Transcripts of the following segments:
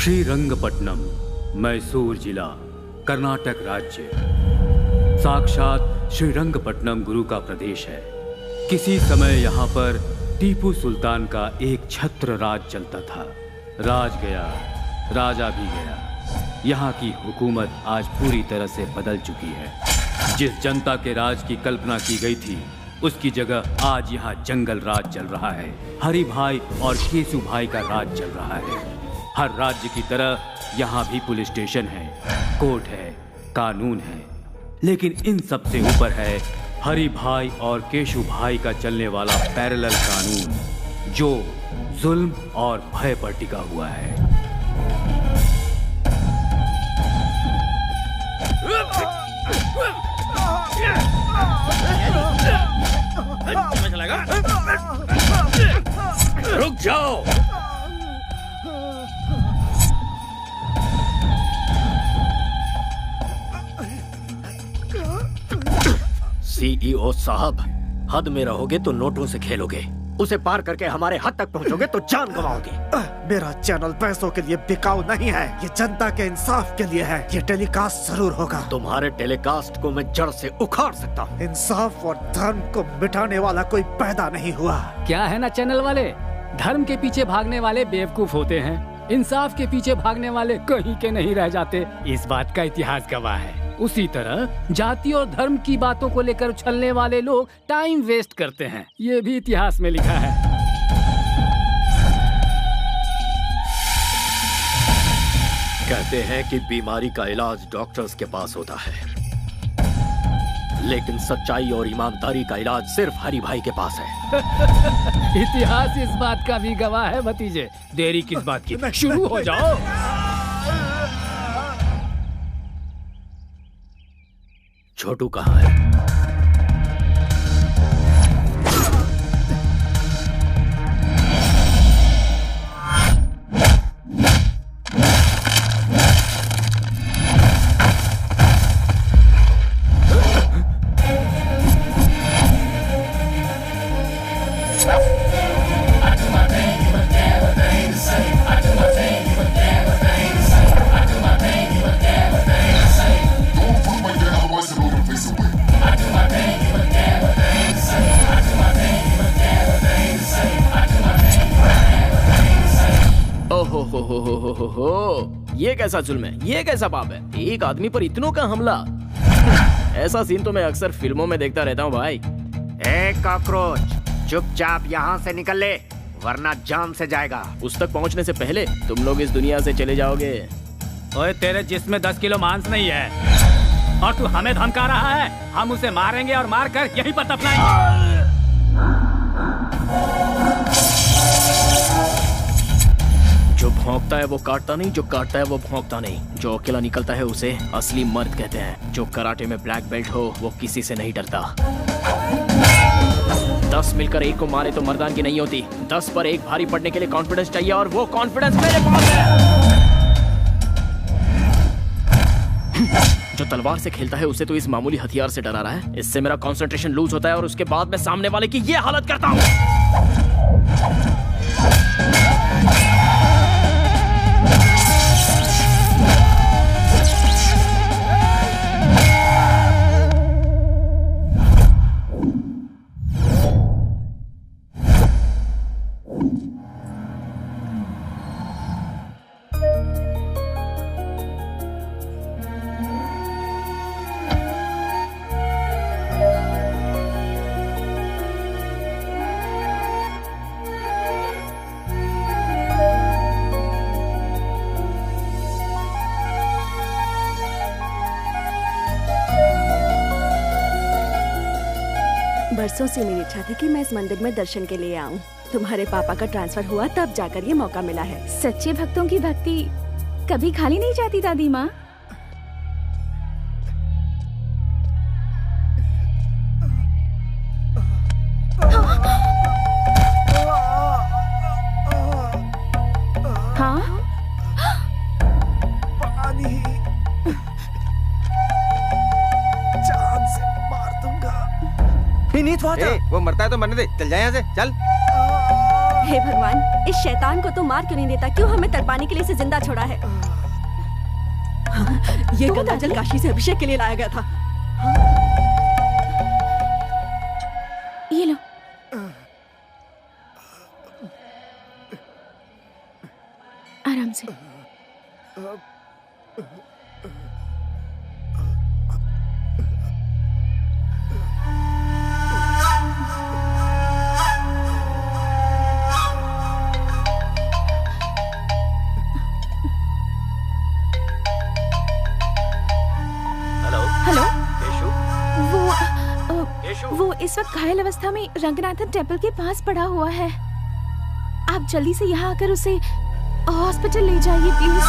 श्रीरंगपट्टनम, मैसूर जिला, कर्नाटक राज्य। साक्षात श्रीरंगपट्टनम गुरु का प्रदेश है। किसी समय यहाँ पर टीपू सुल्तान का एक छत्र राज चलता था। राज गया, राजा भी गया। यहाँ की हुकूमत आज पूरी तरह से बदल चुकी है। जिस जनता के राज की कल्पना की गई थी, उसकी जगह आज यहाँ जंगल राज चल रहा है। हरि भाई और केशु भाई का राज चल रहा है। हर राज्य की तरह यहाँ भी पुलिस स्टेशन है, कोर्ट है, कानून है, लेकिन इन सब से ऊपर है हरि भाई और केशु भाई का चलने वाला पैरेलल कानून, जो जुल्म और भय पर टिका हुआ है। रुक जाओ। सीईओ साहब, हद में रहोगे तो नोटों से खेलोगे, उसे पार करके हमारे हद तक पहुंचोगे तो जान गंवाओगे। मेरा चैनल पैसों के लिए बिकाऊ नहीं है, ये जनता के इंसाफ के लिए है। ये टेलीकास्ट जरूर होगा। तुम्हारे टेलीकास्ट को मैं जड़ से उखाड़ सकता हूँ। इंसाफ और धर्म को मिटाने वाला कोई पैदा नहीं हुआ। क्या है ना चैनल वाले, धर्म के पीछे भागने वाले बेवकूफ होते हैं, इंसाफ के पीछे भागने वाले कहीं के नहीं रह जाते। इस बात का इतिहास गवाह है। उसी तरह जाति और धर्म की बातों को लेकर उछलने वाले लोग टाइम वेस्ट करते हैं। ये भी इतिहास में लिखा है। कहते हैं कि बीमारी का इलाज डॉक्टर्स के पास होता है, लेकिन सच्चाई और ईमानदारी का इलाज सिर्फ हरि भाई के पास है। इतिहास इस बात का भी गवाह है भतीजे। देरी किस बात की, शुरू हो जाओ। छोटू कहाँ है? ये कैसा जुल्म है, ये कैसा पाप है, एक आदमी पर इतनों का हमला। ऐसा सीन तो मैं अक्सर फिल्मों में देखता रहता हूँ भाई। ए कॉकरोच, चुपचाप यहाँ से निकल ले, वरना जान से जाएगा। उस तक पहुँचने से पहले तुम लोग इस दुनिया से चले जाओगे। ओए, तेरे जिस्म में 10 किलो मांस नहीं है और तू हमें धमका रहा है। हम उसे मारेंगे और मारकर यहीं पर दफनाएंगे। जो भौंकता है वो काटता नहीं, जो काटता है वो भौंकता नहीं। जो अकेला निकलता है उसे असली मर्द कहते हैं। जो कराटे में ब्लैक बेल्ट हो वो किसी से नहीं डरता। 10 मिलकर एक को मारे तो मर्दानगी नहीं होती। 10 पर एक भारी पड़ने के लिए कॉन्फिडेंस चाहिए, और वो कॉन्फिडेंस मेरे पास है। जो तलवार से खेलता है उसे तो इस मामूली हथियार से डरा रहा है। इससे मेरा कंसंट्रेशन लूज होता है और उसके बाद मैं सामने वाले की ये हालत करता हूँ। बरसों से मेरी इच्छा थी कि मैं इस मंदिर में दर्शन के लिए आऊं। तुम्हारे पापा का ट्रांसफर हुआ तब जाकर ये मौका मिला है। सच्चे भक्तों की भक्ति कभी खाली नहीं जाती दादी माँ। हाँ, पानी, जान से मार दूंगा। नीत वहाँ वो मरता है तो मरने दे, चल जाए यहाँ से, चल। हे भगवान, इस शैतान को तो मार क्यों नहीं देता? क्यों हमें तड़पाने के लिए इसे जिंदा छोड़ा है? ये गंगा जल काशी से अभिषेक के लिए लाया गया था। ये लो। आराम से। वो इस वक्त घायल अवस्था में रंगनाथन टेम्पल के पास पड़ा हुआ है। आप जल्दी से यहाँ आकर उसे हॉस्पिटल ले जाइए प्लीज।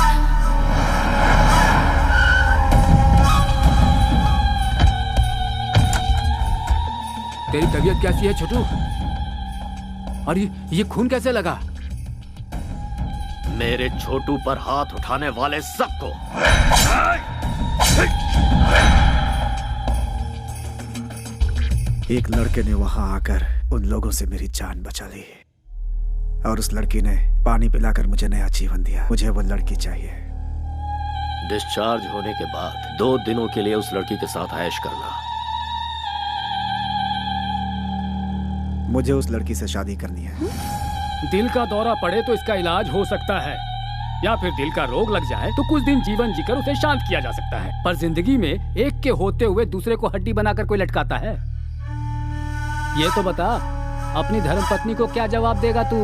तेरी तबीयत कैसी है छोटू? और ये खून कैसे लगा? मेरे छोटू पर हाथ उठाने वाले सबको एक लड़के ने वहां आकर उन लोगों से मेरी जान बचा ली और उस लड़की ने पानी पिलाकर मुझे नया जीवन दिया। मुझे वो लड़की चाहिए। डिस्चार्ज होने के बाद 2 दिनों के लिए उस लड़की के साथ ऐश करना। मुझे उस लड़की से शादी करनी है। दिल का दौरा पड़े तो इसका इलाज हो सकता है, या फिर दिल का रोग लग जाए तो कुछ दिन जीवन जीकर उसे शांत किया जा सकता है। पर जिंदगी में एक के होते हुए दूसरे को हड्डी बनाकर कोई लटकाता है? ये तो बता, अपनी धर्मपत्नी को क्या जवाब देगा तू?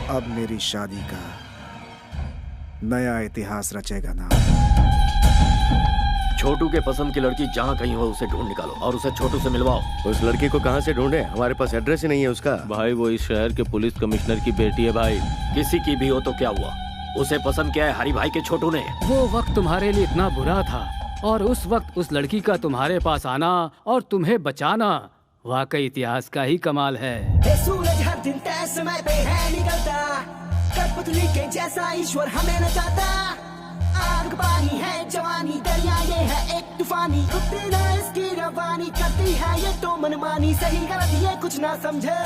अब मेरी शादी का नया इतिहास रचेगा ना। छोटू के पसंद की लड़की जहाँ कहीं हो उसे ढूंढ निकालो और उसे छोटू से मिलवाओ। उस लड़की को कहाँ से ढूंढे? हमारे पास एड्रेस ही नहीं है उसका। भाई वो इस शहर के पुलिस कमिश्नर की बेटी है भाई। किसी की भी हो तो क्या हुआ, उसे पसंद किया है हरी भाई के छोटू ने। वो वक्त तुम्हारे लिए इतना बुरा था और उस वक्त उस लड़की का तुम्हारे पास आना और तुम्हें बचाना वाकई इतिहास का ही कमाल है। सूरज हर दिन तय समय पे है निकलता, कठपुतली के जैसा ईश्वर हमें नचाता। आग पानी है जवानी, दरिया ये है एक तूफानी, रुकती ना इसकी रवानी, करती है ये तो मनमानी, सही गलत ये कुछ ना समझे।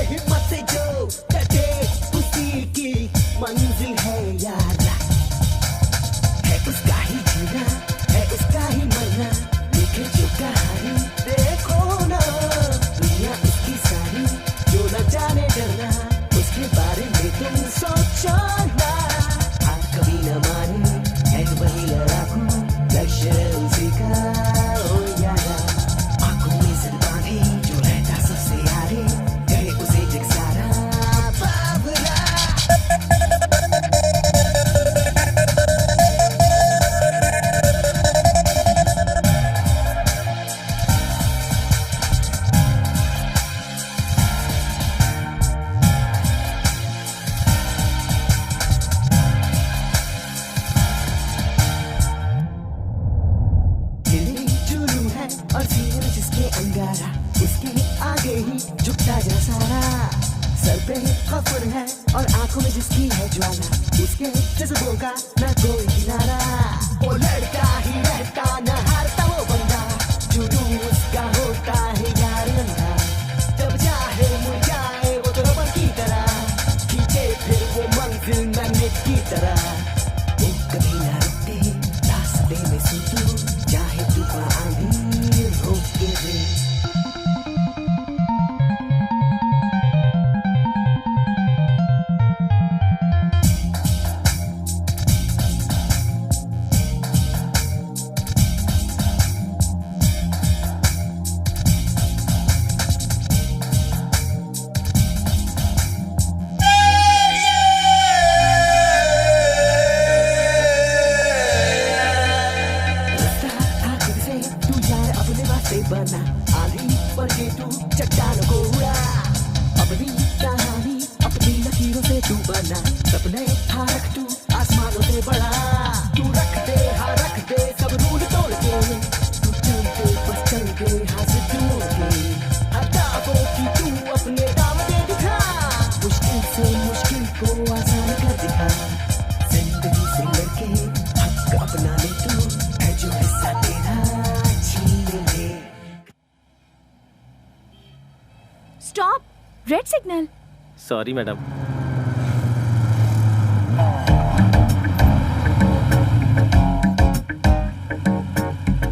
हिम्मत से जो डटे उसी की मंजिल है यारा। है उसका ही जीना, है उसका ही मरना, लिखे जो कहानी देखो ना। दुनिया उसकी सारी, जो न जाने डरना, उसके बारे में तुम सोचो ना। हार कभी न मानी है वही लड़ाकू, लक्ष्य उसी का ओ यारा। आंखों में सिर बांधे जो रहता सबसे आगे, कहे उसे जग सारा बाबरा। और सीने जिसके अंगारा, उसके आगे ही झुकता जा सारा। सर पे खफर है और आंखों में जिसकी है ज्वाला, उसके जज्बों का न कोई किनारा। वो लड़का ही रहता न हारता वो बंदा, जुनून उसका होता है यार अंधा। जब चाहे मुड़ जाए वो तो रबर की तरह, खींचे फिर वो मंजिल मैग्नेट की तरह। वो कभी ना रुकते रास्ते में सुतू, चाहे तूफान आंधी रोके दे। से तू बना, सपने था रख तू आसमानों से बड़ा। तू रख दे, हाँ रख दे सब रूल तोड़ के, तू चल के बस चल के हाँ से दूर के, हटाओ कि तू अपने दाम दे दिखा, मुश्किल से मुश्किल को आसान कर दिखा। जिंदगी से लड़के हक अपना ले तू, है जो हिस्सा तेरा छीन ले। Stop, red signal. Sorry madam.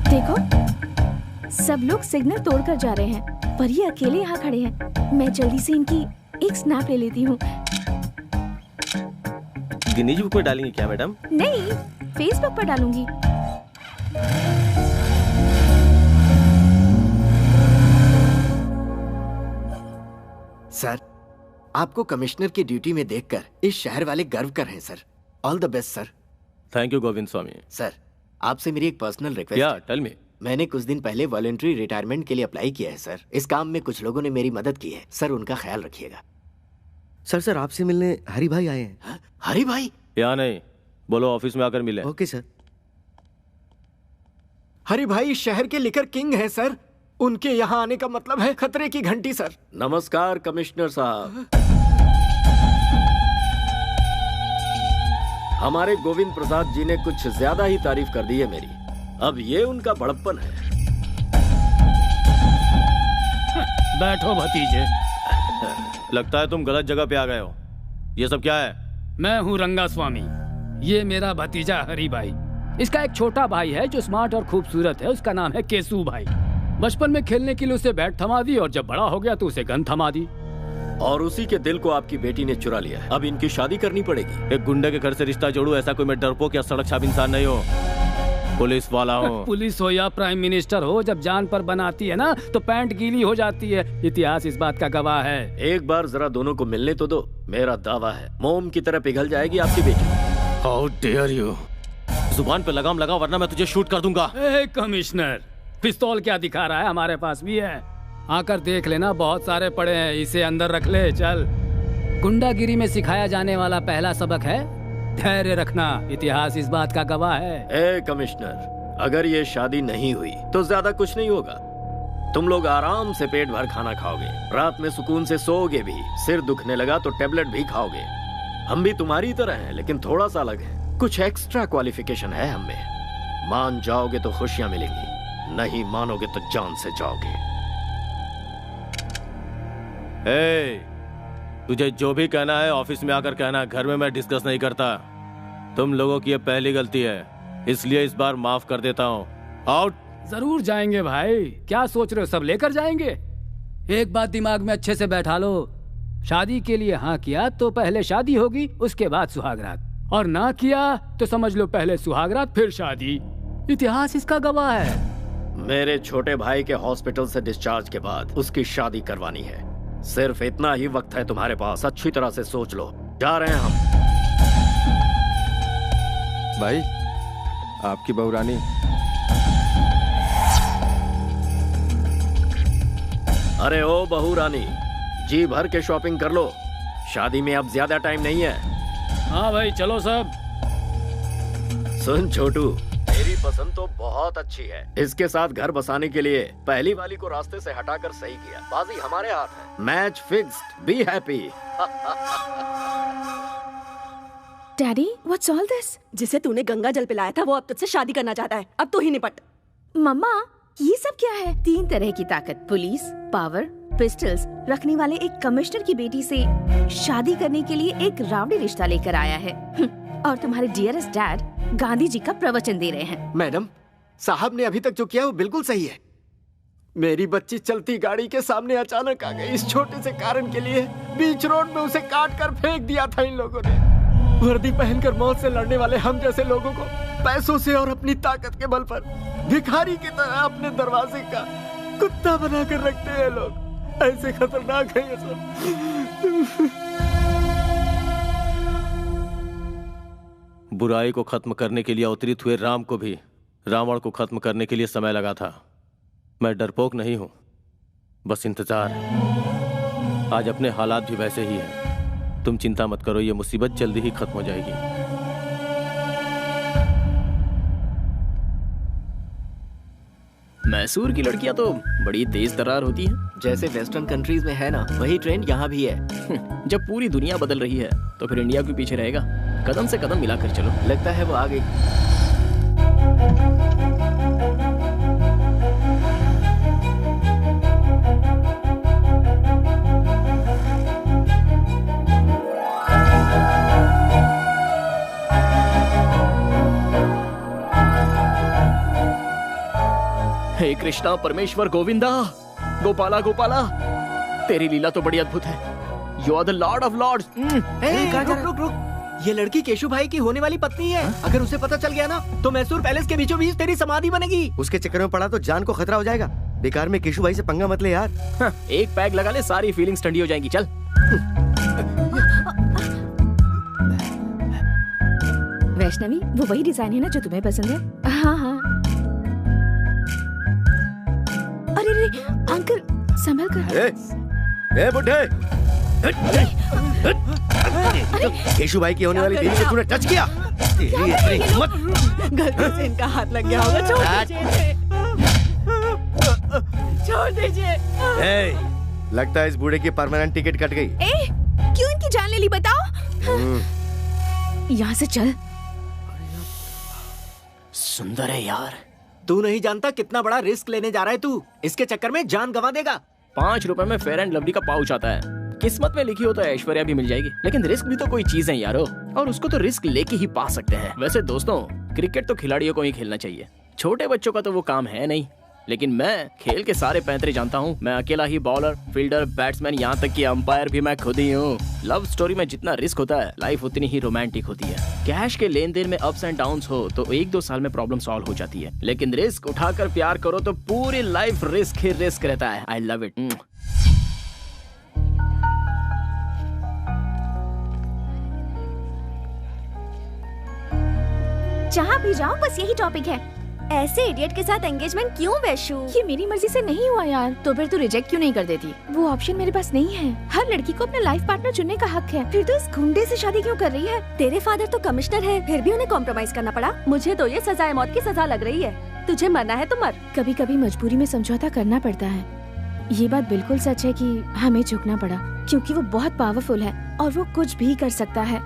देखो, सब लोग सिग्नल तोड़कर जा रहे हैं, पर ये अकेले यहाँ खड़े हैं। मैं जल्दी से इनकी एक स्नैप ले लेती हूँ। गिनीज बुक में डालेंगे क्या मैडम? नहीं, फेसबुक पर डालूंगी। सर, आपको कमिश्नर की ड्यूटी में देखकर इस शहर वाले गर्व कर रहे हैं sir. All the best sir. Thank you Govind Swami. Sir, आपसे मेरी एक पर्सनल रिक्वेस्ट या है। Tell me. मैंने कुछ दिन पहले वॉलंटरी रिटायरमेंट के लिए अप्लाई किया है सर। इस काम में कुछ लोगों ने मेरी मदद की है सर, उनका ख्याल रखिएगा। सर आपसे मिलने हरी भाई आए हैं। हरी भाई? या नहीं, बोलो ऑफिस में आकर मिले। Okay sir. हरी भाई इस शहर के लिकर किंग हैं सर। उनके यहाँ आने का मतलब है खतरे की घंटी सर। नमस्कार कमिश्नर साहब। हमारे गोविंद प्रसाद जी ने कुछ ज्यादा ही तारीफ कर दी है मेरी। अब ये उनका बड़प्पन है। बैठो भतीजे। लगता है तुम गलत जगह पे आ गए हो। ये सब क्या है? मैं हूँ रंगा स्वामी। ये मेरा भतीजा हरी भाई। इसका एक छोटा भाई है जो स्मार्ट और खूबसूरत है, उसका नाम है केसू भाई। बचपन में खेलने के लिए उसे बैट थमा दी और जब बड़ा हो गया तो उसे गन थमा दी। और उसी के दिल को आपकी बेटी ने चुरा लिया है। अब इनकी शादी करनी पड़ेगी। एक गुंडे के घर से रिश्ता जोड़ू, ऐसा कोई मैं डरपोक या सड़क छाप इंसान नहीं हो। पुलिस वाला हूँ। पुलिस हो या प्राइम मिनिस्टर हो, जब जान पर बनाती है ना तो पैंट गीली हो जाती है। इतिहास इस बात का गवाह है। एक बार जरा दोनों को मिलने तो दो। मेरा दावा है मोम की तरह पिघल जाएगी आपकी बेटी। How dare you. जुबान पे लगाम लगा वरना मैं तुझे शूट कर दूंगा। कमिश्नर, पिस्तौल क्या दिखा रहा है? हमारे पास भी है, आकर देख लेना, बहुत सारे पड़े हैं। इसे अंदर रख ले। चल। गुंडागिरी में सिखाया जाने वाला पहला सबक है धैर्य रखना। इतिहास इस बात का गवाह है। ए कमिश्नर, अगर ये शादी नहीं हुई तो ज्यादा कुछ नहीं होगा। तुम लोग आराम से पेट भर खाना खाओगे, रात में सुकून से सोओगे भी। सिर दुखने लगा तो टेबलेट भी खाओगे। हम भी तुम्हारी तरह हैं, लेकिन थोड़ा सा अलग है। कुछ एक्स्ट्रा क्वालिफिकेशन है हमें। मान जाओगे तो खुशियां मिलेंगी, नहीं मानोगे तो जान से जाओगे। तुझे जो भी कहना है ऑफिस में आकर कहना, घर में मैं डिस्कस नहीं करता। तुम लोगों की ये पहली गलती है, इसलिए इस बार माफ कर देता हूँ। आउट। जरूर जाएंगे भाई, क्या सोच रहे हो? सब लेकर जाएंगे। एक बात दिमाग में अच्छे से बैठा लो, शादी के लिए हाँ किया तो पहले शादी होगी, उसके बाद सुहागरात, और ना किया तो समझ लो पहले सुहागरात फिर शादी। इतिहास इसका गवाह है। मेरे छोटे भाई के हॉस्पिटल से डिस्चार्ज के बाद उसकी शादी करवानी है। सिर्फ इतना ही वक्त है तुम्हारे पास, अच्छी तरह से सोच लो। जा रहे हैं हम। भाई, आपकी बहू रानी। अरे ओ बहू रानी, जी भर के शॉपिंग कर लो, शादी में अब ज्यादा टाइम नहीं है। हाँ भाई चलो सब। सुन छोटू, मेरी पसंद तो बहुत अच्छी है। इसके साथ घर बसाने के लिए पहली वाली को रास्ते से हटाकर सही किया। बाजी हमारे हाथ है। Match fixed, be happy. Daddy, what's all this? जिसे तूने गंगा जल पिलाया था वो अब तुझसे शादी करना चाहता है। अब तू ही निपट। मम्मा, ये सब क्या है? 3 तरह की ताकत, पुलिस, पावर, पिस्टल्स रखने वाले एक कमिश्नर की बेटी से शादी करने के लिए एक रावड़ी रिश्ता लेकर आया है। और तुम्हारे डियरेस्ट डैड गांधी जी का प्रवचन दे रहे हैं। मैडम, साहब ने अभी तक जो किया वो बिल्कुल सही है। मेरी बच्ची चलती गाड़ी के सामने अचानक आ गई। इस छोटे से कारण के लिए बीच रोड में उसे काट कर फेंक दिया था इन लोगों ने। वर्दी पहनकर मौत से लड़ने वाले हम जैसे लोगों को पैसों से और अपनी ताकत के बल पर भिखारी की तरह अपने दरवाजे का कुत्ता बना कर रखते हैं लोग। ऐसे खतरनाक है ये सब। बुराई को खत्म करने के लिए अवतरित हुए राम को भी रावण को खत्म करने के लिए समय लगा था। मैं डरपोक नहीं हूं, बस इंतजार। आज अपने हालात भी वैसे ही हैं। तुम चिंता मत करो, ये मुसीबत जल्दी ही खत्म हो जाएगी। मैसूर की लड़कियां तो बड़ी तेज तर्रार होती हैं। जैसे वेस्टर्न कंट्रीज में है ना, वही ट्रेंड यहाँ भी है। जब पूरी दुनिया बदल रही है तो फिर इंडिया क्यों पीछे रहेगा? कदम से कदम मिलाकर चलो। लगता है वो आ गई। हे कृष्णा परमेश्वर गोविंदा, गोपाला गोपाला, तेरी लीला तो बड़ी अद्भुत है। You are the lord of lords. रुक। ये लड़की केशु भाई की होने वाली पत्नी है। अगर उसे पता चल गया ना तो मैसूर पैलेस के बीचों बीच तेरी समाधि बनेगी। उसके चक्कर में पड़ा तो जान को खतरा हो जाएगा। बेकार में केशु भाई से पंगा मत ले यार। एक पैग लगा ले, सारी फीलिंग्स ठंडी हो जाएंगी। चल। वैष्णवी, वो वही डिजाइन है ना जो तुम्हें पसंद है? हाँ हाँ। अरे अंकल संभल कर। ए बुड्ढे, केशु भाई की होने वाली बीवी से तूने टच किया। तेरी इतनी हिम्मत। गलती से इनका हाथ लग गया होगा। छोड़ दीजिए। लगता है इस बूढ़े की परमानेंट टिकट कट गई। क्यों इनकी जान ले ली बताओ? यहाँ से चल। सुंदर है यार। तू नहीं जानता कितना बड़ा रिस्क लेने जा रहा है तू। इसके चक्कर में जान गंवा देगा। 5 रुपए में फेयर एंड लवली का पाउच आता है। किस्मत में लिखी हो तो ऐश्वर्या भी मिल जाएगी, लेकिन रिस्क भी तो कोई चीज है यारो, और उसको तो रिस्क लेके ही पा सकते हैं। वैसे दोस्तों, क्रिकेट तो खिलाड़ियों को ही खेलना चाहिए, छोटे बच्चों का तो वो काम है नहीं। लेकिन मैं खेल के सारे पैंतरे जानता हूँ। मैं अकेला ही बॉलर, फील्डर, बैट्समैन, यहाँ तक कि अंपायर भी मैं खुद ही हूँ। लव स्टोरी में जितना रिस्क होता है, लाइफ उतनी ही रोमांटिक होती है। कैश के लेन देन में अप्स एंड डाउन्स हो तो 1-2 साल में प्रॉब्लम सॉल्व हो जाती है, लेकिन रिस्क उठाकर प्यार करो तो पूरी लाइफ रिस्क ही रिस्क रहता है। I love it. जहाँ भी जाओ बस यही टॉपिक है। ऐसे इडियट के साथ एंगेजमेंट क्यों वैशु? ये मेरी मर्जी से नहीं हुआ यार। तो फिर तू रिजेक्ट क्यों नहीं कर देती? वो ऑप्शन मेरे पास नहीं है। हर लड़की को अपना लाइफ पार्टनर चुनने का हक है। फिर तो इस गुंडे से शादी क्यों कर रही है? तेरे फादर तो कमिश्नर है, फिर भी उन्हें कॉम्प्रोमाइज करना पड़ा। मुझे तो ये सजाए मौत की सजा लग रही है। तुझे मरना है तो मर। कभी कभी मजबूरी में समझौता करना पड़ता है। ये बात बिल्कुल सच है कि हमें झुकना पड़ा, क्योंकि वो बहुत पावरफुल है और वो कुछ भी कर सकता है।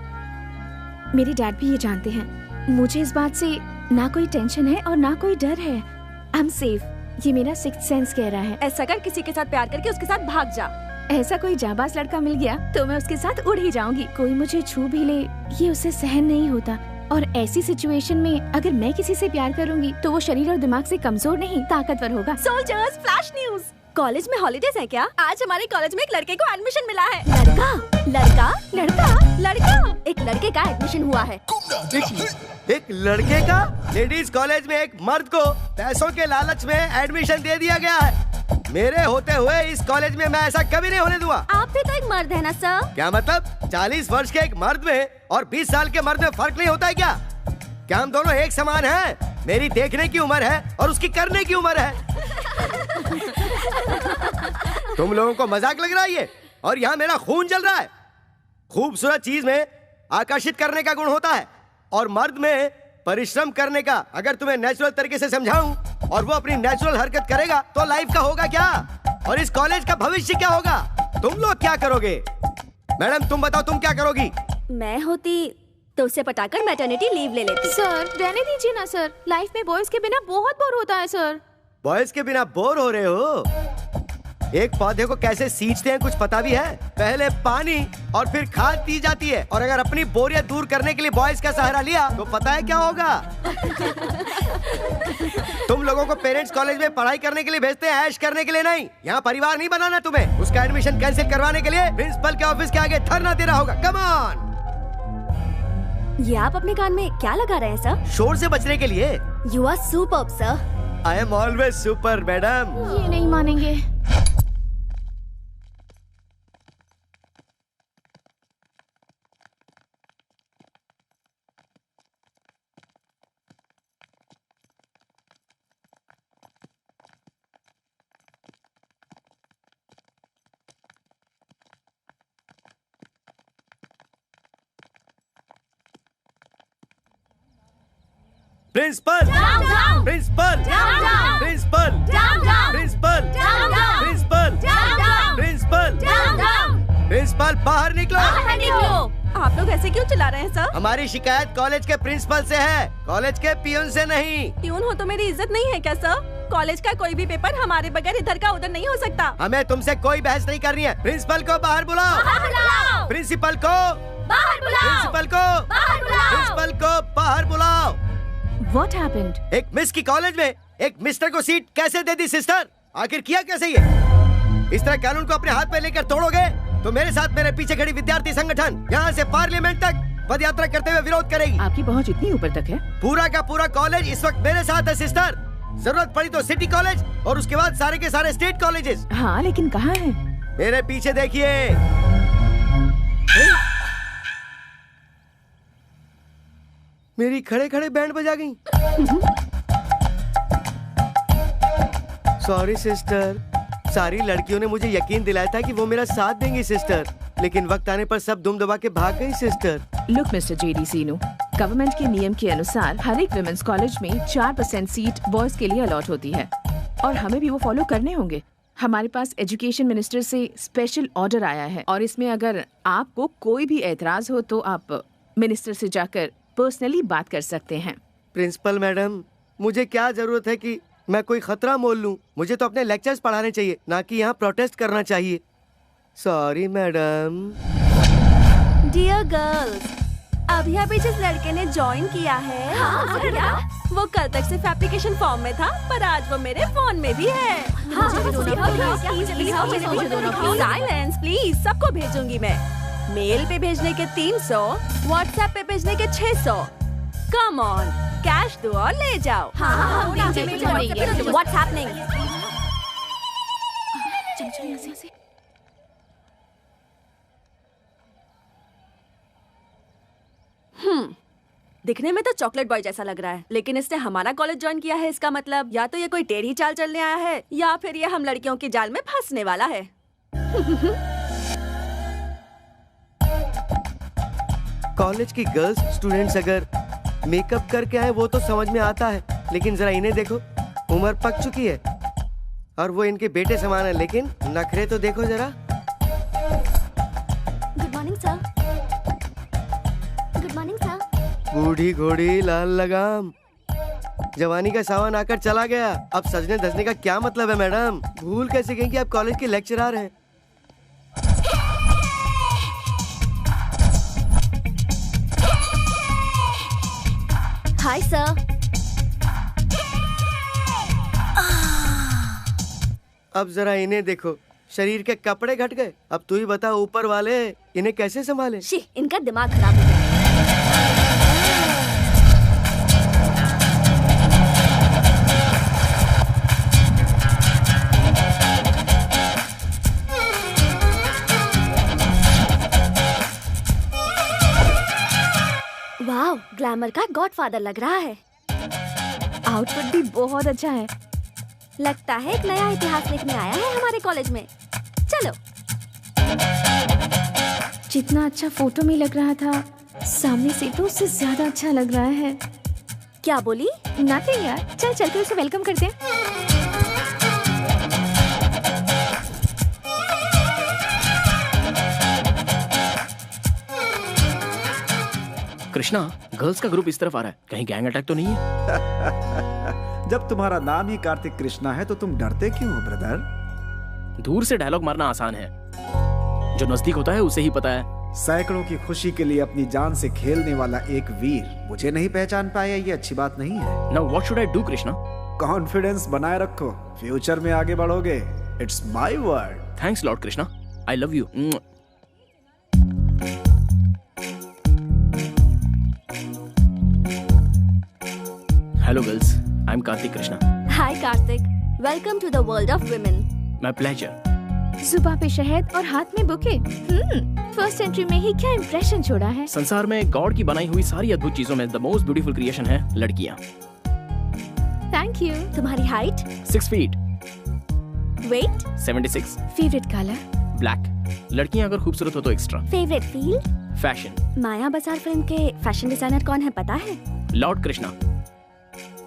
मेरे डैड भी ये जानते हैं। मुझे इस बात से ना कोई टेंशन है और ना कोई डर है। I am safe. ये मेरा सिक्स्थ सेंस कह रहा है। ऐसा कर, किसी के साथ प्यार करके उसके साथ भाग जा। ऐसा कोई जाबाज लड़का मिल गया तो मैं उसके साथ उड़ ही जाऊंगी। कोई मुझे छू भी ले, ये उसे सहन नहीं होता। और ऐसी सिचुएशन में अगर मैं किसी से प्यार करूंगी तो वो शरीर और दिमाग से कमजोर नहीं, ताकतवर होगा। Soldiers, flash news. कॉलेज में हॉलीडेज है क्या? आज हमारे कॉलेज में एक लड़के को एडमिशन मिला है। लड़का लड़का लड़का लड़का एक लड़के का एडमिशन हुआ है। एक लड़के का लेडीज कॉलेज में एक मर्द को पैसों के लालच में एडमिशन दे दिया गया है। मेरे होते हुए इस कॉलेज में मैं ऐसा कभी नहीं होने दूंगा। आप भी तो एक मर्द है ना सर? क्या मतलब? 40 वर्ष के एक मर्द में और 20 साल के मर्द में फर्क नहीं होता है क्या? क्या हम दोनों एक समान हैं? मेरी देखने की उम्र है और उसकी करने की उम्र है। तुम लोगों को मजाक लग रहा है ये? और यहाँ मेरा खून जल रहा है। खूबसूरत चीज में आकर्षित करने का गुण होता है और मर्द में परिश्रम करने का। अगर तुम्हें नेचुरल तरीके से समझाऊं और वो अपनी नेचुरल हरकत करेगा तो लाइफ का होगा क्या, और इस कॉलेज का भविष्य क्या होगा? तुम लोग क्या करोगे? मैडम तुम बताओ, तुम क्या करोगी? मैं होती तो उसे पटाकर मैटरनिटी लीव ले लेती। सर रहने दीजिए ना सर। लाइफ में बॉयज के बिना बहुत बोर होता है सर। बॉयज के बिना बोर हो रहे हो? एक पौधे को कैसे सींचते हैं कुछ पता भी है? पहले पानी और फिर खाद दी जाती है। और अगर अपनी बोरियत दूर करने के लिए बॉयज का सहारा लिया तो पता है क्या होगा? तुम लोगों को पेरेंट्स कॉलेज में पढ़ाई करने के लिए भेजते हैं, ऐश करने के लिए नहीं। यहाँ परिवार नहीं बनाना तुम्हें। उसका एडमिशन कैंसिल करवाने के लिए प्रिंसिपल के ऑफिस के आगे धरना देना होगा। Come on. ये आप अपने कान में क्या लगा रहे हैं सर? शोर से बचने के लिए। You are superb sir. I am always super madam. ये नहीं मानेंगे। Principal principal principal principal principal principal principal बाहर निकलो। आप लोग ऐसे क्यों चिल्ला रहे हैं सर? हमारी शिकायत कॉलेज के प्रिंसिपल से है, कॉलेज के पियून से नहीं। पियून हो तो मेरी इज्जत नहीं है क्या सर? कॉलेज का कोई भी पेपर हमारे बगैर इधर का उधर नहीं हो सकता। हमें तुमसे कोई बहस नहीं करनी है। प्रिंसिपल को बाहर बुलाओ। प्रिंसिपल को बाहर बुलाओ। प्रिंसिपल को बाहर बुलाओ। प्रिंसिपल को बाहर बुलाओ। What happened? एक मिस की कॉलेज में एक मिस्टर को सीट कैसे दे दी सिस्टर? आखिर किया कैसे ये? इस तरह कानून को अपने हाथ में लेकर तोड़ोगे तो मेरे साथ मेरे पीछे खड़ी विद्यार्थी संगठन यहाँ से पार्लियामेंट तक पद यात्रा करते हुए विरोध करेगी। आपकी पहुंच इतनी ऊपर तक है? पूरा का पूरा कॉलेज इस वक्त मेरे साथ है सिस्टर। जरूरत पड़ी तो सिटी कॉलेज और उसके बाद सारे के सारे स्टेट कॉलेजेस। हाँ, लेकिन कहाँ है? मेरे पीछे देखिए। मेरी खड़े खड़े बैंड बजा गई। सॉरी सिस्टर, सारी लड़कियों ने मुझे यकीन दिलाया था कि वो मेरा साथ देंगी सिस्टर, लेकिन वक्त आने पर सब दुम दबा के भाग गई सिस्टर। लुक मिस्टर जेडी सीनू, गवर्नमेंट के नियम के अनुसार हर एक विमेंस कॉलेज में 4% सीट बॉयज के लिए अलॉट होती है और हमें भी वो फॉलो करने होंगे। हमारे पास एजुकेशन मिनिस्टर से स्पेशल ऑर्डर आया है और इसमें अगर आपको कोई भी एतराज हो तो आप मिनिस्टर से जाकर पर्सनली बात कर सकते हैं। प्रिंसिपल मैडम, मुझे क्या जरूरत है कि मैं कोई खतरा मोल लूं? मुझे तो अपने लेक्चर्स पढ़ाने चाहिए, ना कि यहाँ प्रोटेस्ट करना चाहिए। Sorry madam. डियर गर्ल्स, अभी अभी जिस लड़के ने ज्वाइन किया है वो कल तक सिर्फ एप्लीकेशन फॉर्म में था, पर आज वो मेरे फोन में भी है। साइलेंस प्लीज, सबको भेजूंगी मैं। मेल पे भेजने के 300, व्हाट्सएप पे भेजने के 600। कम ऑन, कैश दो और ले जाओ। What's happening? दिखने में तो चॉकलेट बॉय जैसा लग रहा है, लेकिन इसने हमारा कॉलेज ज्वाइन किया है। इसका मतलब या तो ये कोई टेढ़ी चाल चलने आया है या फिर ये हम लड़कियों के जाल में फंसने वाला है। कॉलेज की गर्ल्स स्टूडेंट्स अगर मेकअप करके आए वो तो समझ में आता है, लेकिन जरा इन्हें देखो, उम्र पक चुकी है और वो इनके बेटे समान है, लेकिन नखरे तो देखो जरा। Good morning sir. Good morning sir. बूढ़ी घोड़ी लाल लगाम, जवानी का सावन आकर चला गया, अब सजने धजने का क्या मतलब है मैडम? भूल कैसे गई कि आप कॉलेज के लेक्चरर हैं? Hi sir. अब जरा इन्हें देखो, शरीर के कपड़े घट गए। अब तू ही बता ऊपर वाले इन्हें कैसे संभाले? इनका दिमाग खराब हो गया। वाह, ग्लैमर का गॉडफादर लग रहा है। आउटफिट भी बहुत अच्छा है। लगता है एक नया इतिहास लिखने आया है हमारे कॉलेज में। चलो। जितना अच्छा फोटो में लग रहा था, सामने से तो उससे ज्यादा अच्छा लग रहा है। क्या बोली? नथिंग यार, चल के उसे वेलकम करते हैं। कृष्णा, गर्ल्स का ग्रुप इस तरफ आ रहा है, कहीं गैंग अटैक तो नहीं है? जब तुम्हारा नाम ही कार्तिक कृष्णा है तो तुम डरते क्यों हो ब्रदर? दूर से डायलॉग मारना आसान है, जो नजदीक होता है उसे ही पता है। सैकड़ों की खुशी के लिए अपनी जान से खेलने वाला एक वीर मुझे नहीं पहचान पाया, ये अच्छी बात नहीं है। Now what should I do Krishna? Confidence बनाए रखो, फ्यूचर में आगे बढ़ोगे। It's my word. Thanks lord Krishna, I love you. Hello girls, I am Kartik Krishna. Hi Kartik, welcome to the world of women. My pleasure. जुबां पे शहद और हाथ में बुके। फर्स्ट एंट्री में ही क्या इंप्रेशन छोड़ा है। संसार में गॉड की बनाई हुई सारी अद्भुत चीजों में द मोस्ट ब्यूटीफुल क्रिएशन है लड़कियां। Thank you. तुम्हारी height? 6 feet. Weight? 76। Favourite colour? Black. लड़कियां अगर खूबसूरत हो तो extra. Favourite field? Fashion. Maya Bazaar film के फैशन डिजाइनर कौन है पता है? लॉर्ड कृष्णा।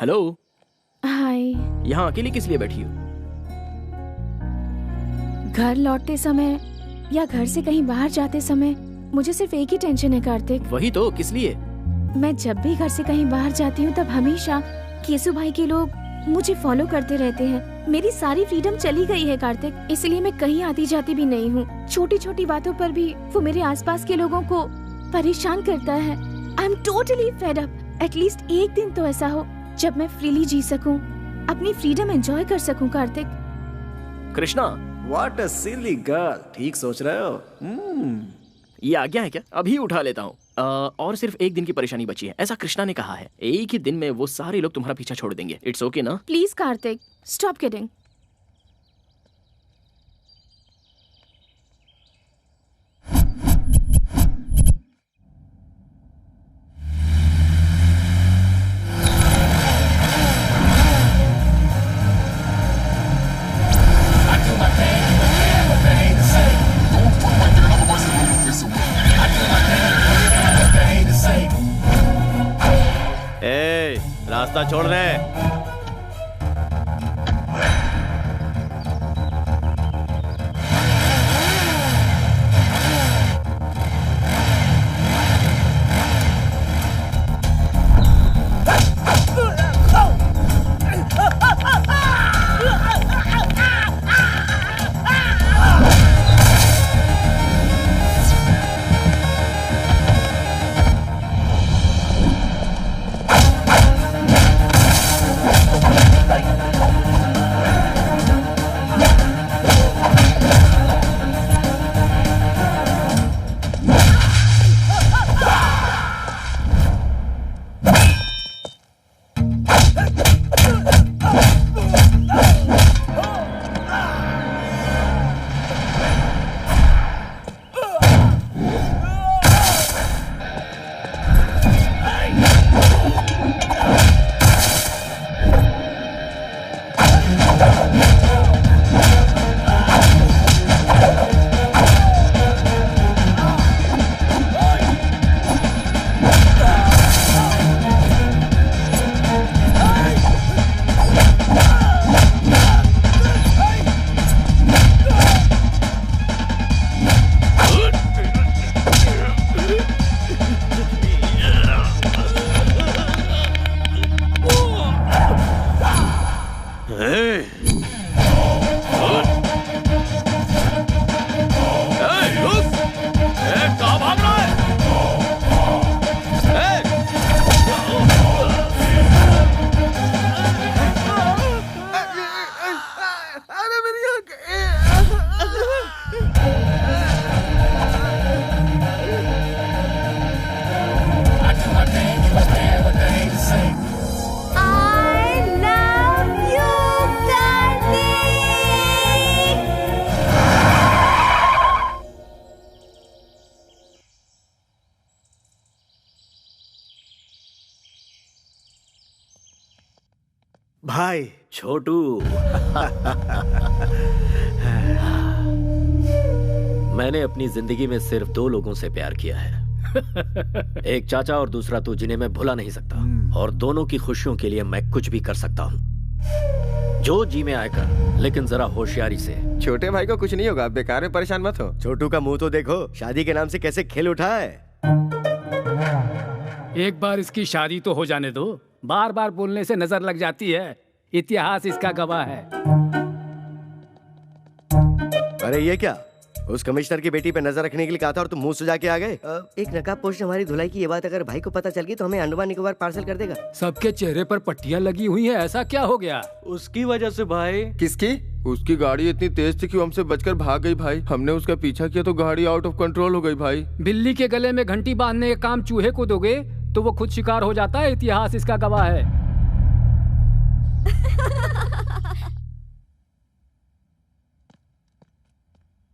हेलो। हाय। यहाँ अकेली किस लिए बैठी हो? घर लौटते समय या घर से कहीं बाहर जाते समय मुझे सिर्फ एक ही टेंशन है कार्तिक। वही तो, किस लिए? मैं जब भी घर से कहीं बाहर जाती हूँ तब हमेशा केसु भाई के लोग मुझे फॉलो करते रहते हैं। मेरी सारी फ्रीडम चली गई है कार्तिक, इसलिए मैं कहीं आती जाती भी नहीं हूँ। छोटी छोटी बातों पर भी वो मेरे आसपास के लोगों को परेशान करता है। I am totally fed up. At least एक दिन तो ऐसा हो जब मैं फ्रीली जी सकूं, अपनी फ्रीडम एंजॉय कर सकूं Kartik. Krishna, what a silly girl. ठीक सोच रहे हो। ये आज्ञा है क्या? अभी उठा लेता हूँ। और सिर्फ एक दिन की परेशानी बची है, ऐसा कृष्णा ने कहा है। एक ही दिन में वो सारे लोग तुम्हारा पीछा छोड़ देंगे। इट्स ओके ना? Please Kartik, stop kidding. रास्ता छोड़ रहे। भाई छोटू। मैंने अपनी जिंदगी में सिर्फ 2 लोगों से प्यार किया है, एक चाचा और दूसरा तू, जिन्हें मैं भुला नहीं सकता। और दोनों की खुशियों के लिए मैं कुछ भी कर सकता हूँ। जो जी में आकर, लेकिन जरा होशियारी से। छोटे भाई को कुछ नहीं होगा, बेकार में परेशान मत हो। छोटू का मुंह तो देखो, शादी के नाम से कैसे खेल उठा है। एक बार इसकी शादी तो हो जाने दो, बार बार बोलने से नजर लग जाती है। इतिहास इसका गवाह है। अरे ये क्या, उस कमिश्नर की बेटी पे नजर रखने के लिए कहा था और तुम मुंह सुजा के आ गए। एक नकाबपोश हमारी धुलाई की ये बात अगर भाई को पता चल गई तो हमें अंडमान निकोबार पार्सल कर देगा। सबके चेहरे पर पट्टियां लगी हुई हैं, ऐसा क्या हो गया? उसकी वजह से भाई। किसकी? उसकी गाड़ी इतनी तेज थी कि वो हमसे बचकर भाग गई भाई। हमने उसका पीछा किया तो गाड़ी आउट ऑफ कंट्रोल हो गई भाई। बिल्ली के गले में घंटी बांधने का काम चूहे को दोगे तो वो खुद शिकार हो जाता है। इतिहास इसका गवाह है।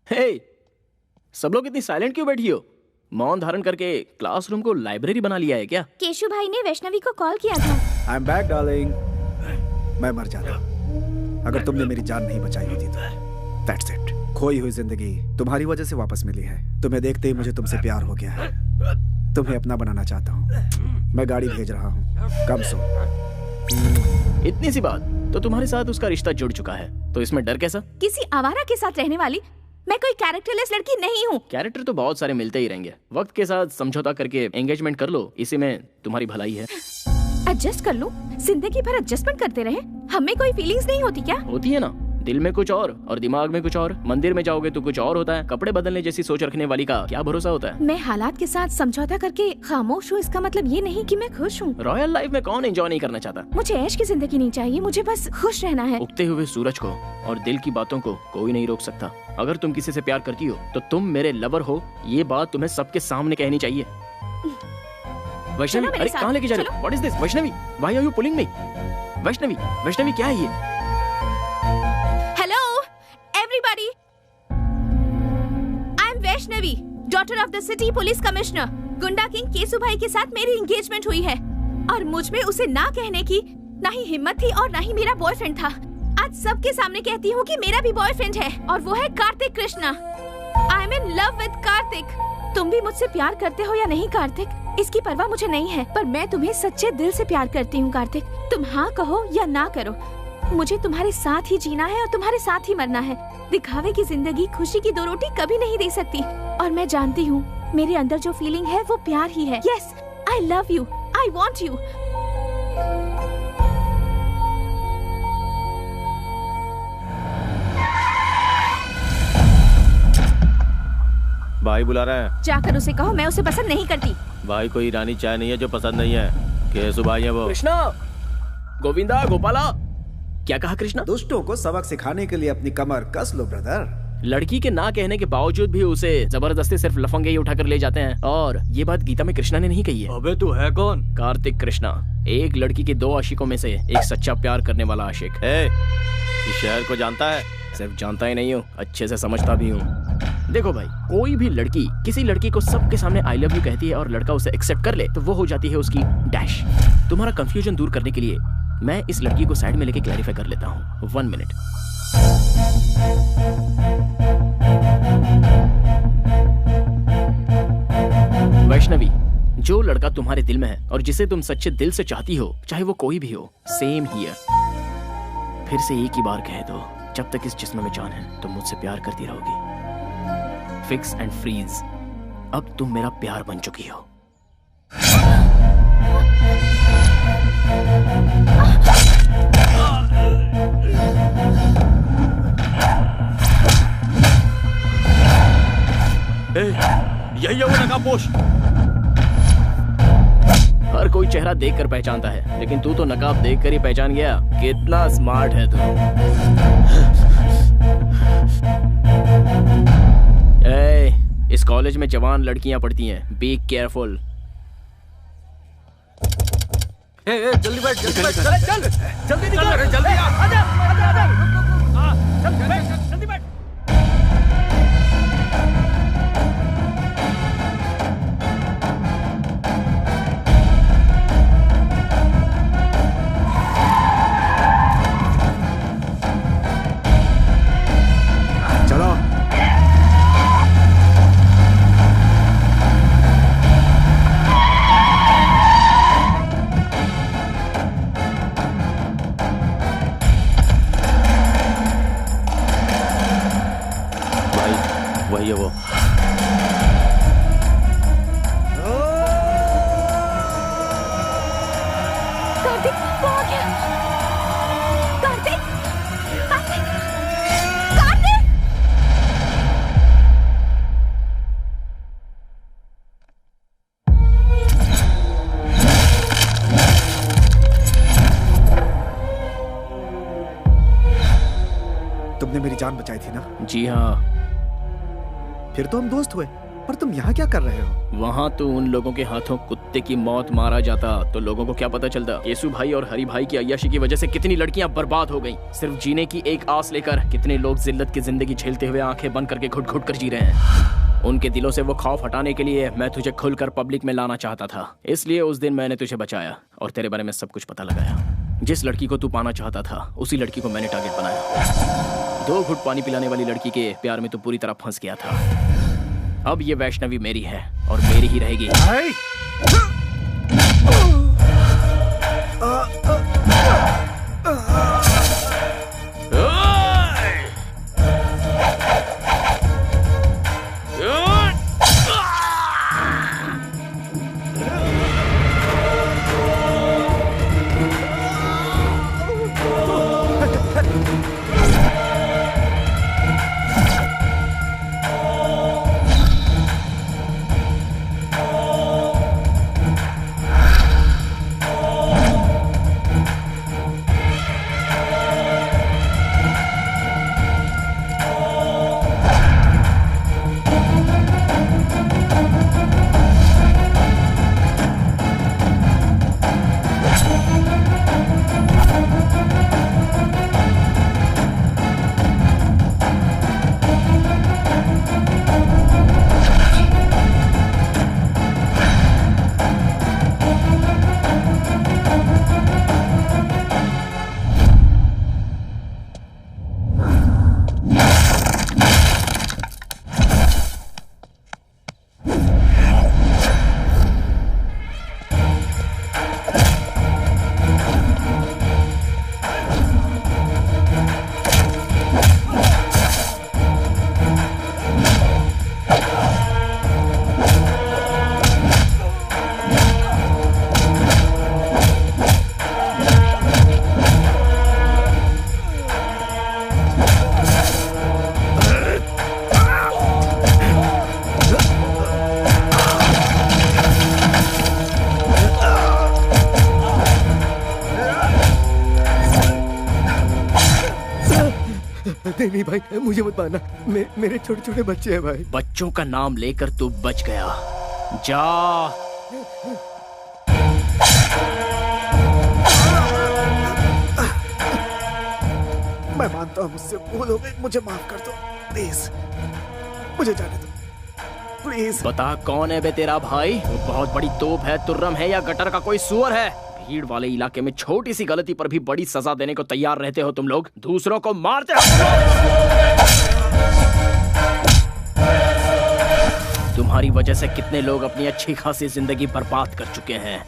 हे, सब लोग इतनी साइलेंट क्यों बैठी हो? मौन धारण करके क्लासरूम को लाइब्रेरी बना लिया है क्या? केशु भाई ने वैष्णवी को कॉल किया था। I am back darling. मैं मर जाता अगर तुमने मेरी जान नहीं बचाई होती तो। That's it. खोई हुई जिंदगी तुम्हारी वजह से वापस मिली है। तुम्हें देखते ही मुझे तुमसे प्यार हो गया है। तुम्हें अपना बनाना चाहता हूँ। मैं गाड़ी भेज रहा हूँ, कम सो। इतनी सी बात, तो तुम्हारे साथ उसका रिश्ता जुड़ चुका है, तो इसमें डर कैसा? किसी आवारा के साथ रहने वाली मैं कोई कैरेक्टरलेस लड़की नहीं हूँ। कैरेक्टर तो बहुत सारे मिलते ही रहेंगे, वक्त के साथ समझौता करके एंगेजमेंट कर लो, इसी में तुम्हारी भलाई है। एडजस्ट कर लूं? जिंदगी भर एडजस्टमेंट करते रहे, हमें कोई फीलिंग्स नहीं होती क्या? होती है ना, दिल में कुछ और दिमाग में कुछ और। मंदिर में जाओगे तो कुछ और होता है। कपड़े बदलने जैसी सोच रखने वाली का क्या भरोसा होता है? मैं हालात के साथ समझौता करके खामोश हूँ, इसका मतलब ये नहीं कि मैं खुश हूँ। रॉयल लाइफ में कौन एंजॉय नहीं करना चाहता? मुझे ऐश की जिंदगी नहीं चाहिए, मुझे बस खुश रहना है। उगते हुए सूरज को और दिल की बातों को कोई नहीं रोक सकता। अगर तुम किसी से प्यार करती हो तो तुम मेरे लवर हो, ये बात तुम्हें सबके सामने कहनी चाहिए। वैष्णवी, अरे कहाँ लेके जा रहे हो? What is this? Vaishnavi, why are you pulling me? Vaishnavi क्या है ये? Hello everybody, I am Vaishnavi, daughter of the city police commissioner. गुंडा किंग केसु भाई के साथ मेरी एंगेजमेंट हुई है और मुझ में उसे ना कहने की ना ही हिम्मत थी और ना ही मेरा बॉयफ्रेंड था। आज सबके सामने कहती हूँ कि मेरा भी बॉयफ्रेंड है और वो है Kartik Krishna. I am in love with Kartik. तुम भी मुझसे प्यार करते हो या नहीं कार्तिक, इसकी परवाह मुझे नहीं है, पर मैं तुम्हें सच्चे दिल से प्यार करती हूँ कार्तिक। तुम हाँ कहो या ना करो, मुझे तुम्हारे साथ ही जीना है और तुम्हारे साथ ही मरना है। दिखावे की जिंदगी खुशी की 2 रोटी कभी नहीं दे सकती और मैं जानती हूँ मेरे अंदर जो फीलिंग है वो प्यार ही है। Yes, I love you, I want you. भाई बुला रहा है। जाकर उसे कहो मैं उसे पसंद नहीं करती। भाई कोई ईरानी चाय नहीं है जो पसंद नहीं है। केसु भाई है वो। कृष्णा, गोविंदा, गोपाला, क्या कहा कृष्णा? दुष्टों को सबक सिखाने के लिए अपनी कमर कस लो ब्रदर। लड़की के ना कहने के बावजूद भी उसे जबरदस्ती सिर्फ लफंगे ही उठाकर ले जाते हैं, और ये बात गीता में कृष्णा ने नहीं कही है। अबे तू है कौन? कार्तिक कृष्णा, एक लड़की के 2 आशिकों में से एक सच्चा प्यार करने वाला आशिक। इस शहर को जानता है? सिर्फ जानता ही नहीं हूँ, अच्छे से समझता भी हूँ। देखो भाई, कोई भी लड़की किसी लड़की को सबके सामने आई लव यू कहती है और लड़का उसे एक्सेप्ट कर ले तो वो हो जाती है उसकी डैश। तुम्हारा कंफ्यूजन दूर करने के लिए मैं इस लड़की को साइड में लेके क्लैरिफाई कर लेता हूँ। 1 मिनट। वैष्णवी, जो लड़का तुम्हारे दिल में है और जिसे तुम सच्चे दिल से चाहती हो, चाहे वो कोई भी हो, सेम हियर। फिर से एक ही बार कह दो, जब तक इस जिस्म में जान है तुम मुझसे प्यार करती रहोगी। फिक्स एंड फ्रीज, अब तुम मेरा प्यार बन चुकी हो। यही है वो नकाबपोश। हर कोई चेहरा देखकर पहचानता है, लेकिन तू तो नकाब देखकर ही पहचान गया। कितना स्मार्ट है तू। इस कॉलेज में जवान लड़कियां पढ़ती हैं, बी केयरफुल। जल्दी बैठ, जल्दी बैठ, चल जल्दी निकल, जल्दी आजा, चल बैठ, जल्दी बैठ। चलो। वही है वो। कार्तिक, वो आ गया। कार्तिक, कार्तिक, कार्तिक। तुमने मेरी जान बचाई थी ना? जी हाँ। फिर तो हम दोस्त हुए, पर तुम यहाँ क्या कर रहे हो? वहाँ तो उन लोगों के हाथों कुत्ते की मौत मारा जाता तो लोगों को क्या पता चलता। केसु भाई और हरि भाई की अय्याशी की वजह से कितनी लड़कियां बर्बाद हो गईं। सिर्फ जीने की एक आस लेकर कितने लोग जिल्लत की जिंदगी झेलते हुए आंखें बंद करके घुट घुट कर जी रहे हैं। उनके दिलों से वो खौफ हटाने के लिए मैं तुझे खुलकर पब्लिक में लाना चाहता था, इसलिए उस दिन मैंने तुझे बचाया और तेरे बारे में सब कुछ पता लगाया। जिस लड़की को तू पाना चाहता था उसी लड़की को मैंने टारगेट बनाया। 2 घुट पानी पिलाने वाली लड़की के प्यार में तू पूरी तरह फंस गया था। अब ये वैष्णवी मेरी है और मेरी ही रहेगी। नहीं भाई, मुझे मत मारना। मेरे छोटे छोटे बच्चे हैं भाई। बच्चों का नाम लेकर तू बच गया। जा। मैं मानता हूँ मुझसे भूल हो गई, मुझे माफ कर दो प्लीज, मुझे जाने दो प्लीज। बता कौन है बे तेरा भाई? वो बहुत बड़ी तोप है, तुर्रम है या गटर का कोई सुअर है? भीड़ वाले इलाके में छोटी सी गलती पर भी बड़ी सजा देने को तैयार रहते हो तुम लोग, दूसरों को मारते हो। तुम्हारी वजह से कितने लोग अपनी अच्छी खासी जिंदगी बर्बाद कर चुके हैं।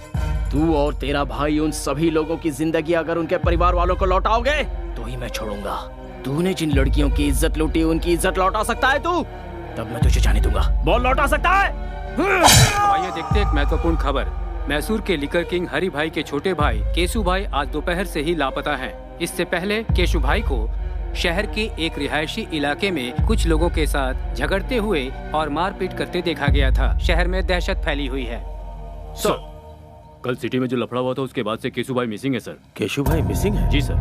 तू और तेरा भाई उन सभी लोगों की जिंदगी अगर उनके परिवार वालों को लौटाओगे तो ही मैं छोड़ूंगा। तूने जिन लड़कियों की इज्जत लूटी उनकी इज्जत लौटा सकता है तू? तब मैं तुझे जाने दूंगा। बोल, लौटा सकता है? आइए देखते एक महत्वपूर्ण खबर। मैसूर के लिकर किंग हरि भाई के छोटे भाई केशु भाई आज दोपहर से ही लापता हैं। इससे पहले केशु भाई को शहर के एक रिहायशी इलाके में कुछ लोगों के साथ झगड़ते हुए और मारपीट करते देखा गया था। शहर में दहशत फैली हुई है। सर, कल सिटी में जो लफड़ा हुआ था उसके बाद से केशु भाई मिसिंग है सर। केशु भाई मिसिंग है? जी सर।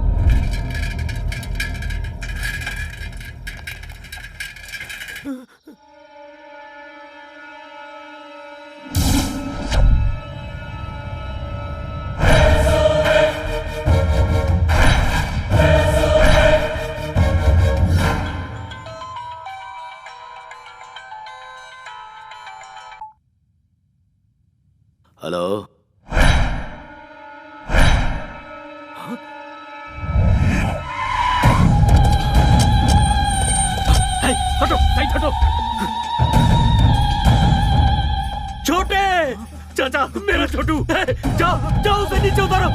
हेलो, हटो, हटो। छोटे चाचा, मेरा छोटू, जाओ जाओ उसे नीचे उतारो।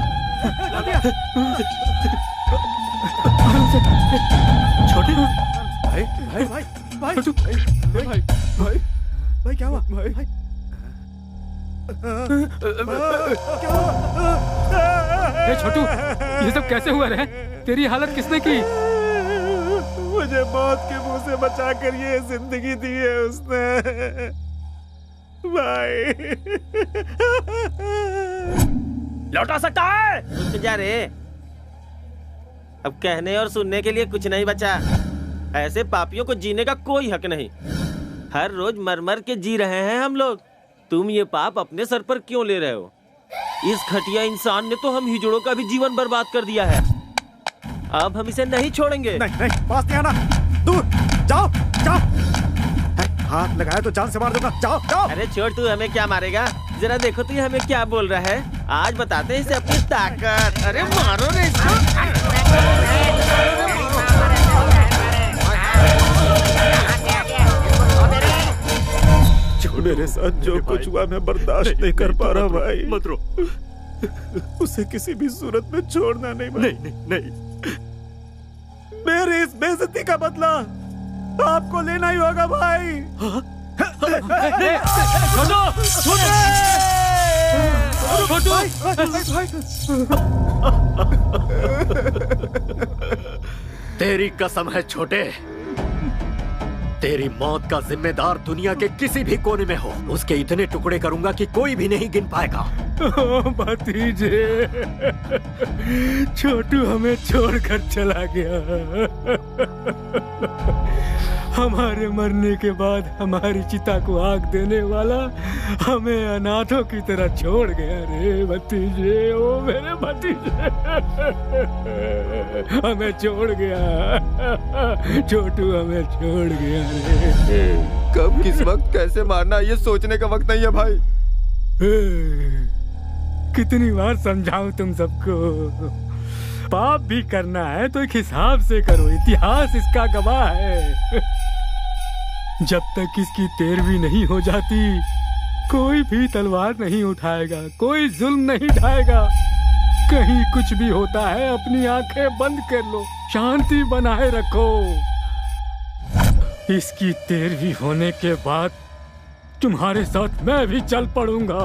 छोटे भाई भाई भाई भाई भाई भाई भाई भाई क्या हुआ भाई? छोटू, ये सब कैसे हुआ रे? तेरी हालत किसने की? मुझे मौत के मुंह से बचाकर ये जिंदगी दी है उसने भाई। लौटा सकता है? रुक जा रे, अब कहने और सुनने के लिए कुछ नहीं बचा। ऐसे पापियों को जीने का कोई हक नहीं। हर रोज मर मर के जी रहे हैं हम लोग। तुम ये पाप अपने सर पर क्यों ले रहे हो? इस घटिया इंसान ने तो हम हिजड़ों का भी जीवन बर्बाद कर दिया है। अब हम इसे नहीं छोड़ेंगे। नहीं नहीं, पास नहीं आना, दूर जाओ जाओ। हाथ लगाया तो जान से मार दूंगा, जाओ जाओ। अरे छोड़, तू हमें क्या मारेगा? जरा देखो तो ये हमें क्या बोल रहा है। आज बताते हैं इसे अपनी ताकत। अरे मारो रे इसको। मेरे साथ जो कुछ हुआ मैं बर्दाश्त नहीं कर पा रहा भाई। मत रो, उसे किसी भी सूरत में छोड़ना नहीं भाई। नहीं। मेरी इस बेइज्जती का बदला आपको लेना ही होगा भाई। तेरी कसम है छोटे, तेरी मौत का जिम्मेदार दुनिया के किसी भी कोने में हो, उसके इतने टुकड़े करूंगा कि कोई भी नहीं गिन पाएगा। भतीजे, छोटू हमें छोड़कर चला गया। हमारे मरने के बाद हमारी चिता को आग देने वाला हमें अनाथों की तरह छोड़ गया रे भतीजे। ओ मेरे भतीजे, हमें छोड़ गया। छोटू हमें छोड़ गया रे। कब किस वक्त कैसे मारना ये सोचने का वक्त नहीं है भाई। कितनी बार समझाऊं तुम सबको, पाप भी करना है तो एक हिसाब से करो, इतिहास इसका गवाह है। जब तक इसकी तेरहवीं नहीं हो जाती कोई भी तलवार नहीं उठाएगा, कोई जुल्म नहीं ढाएगा। कहीं कुछ भी होता है अपनी आंखें बंद कर लो, शांति बनाए रखो। इसकी 13वीं होने के बाद तुम्हारे साथ मैं भी चल पड़ूंगा,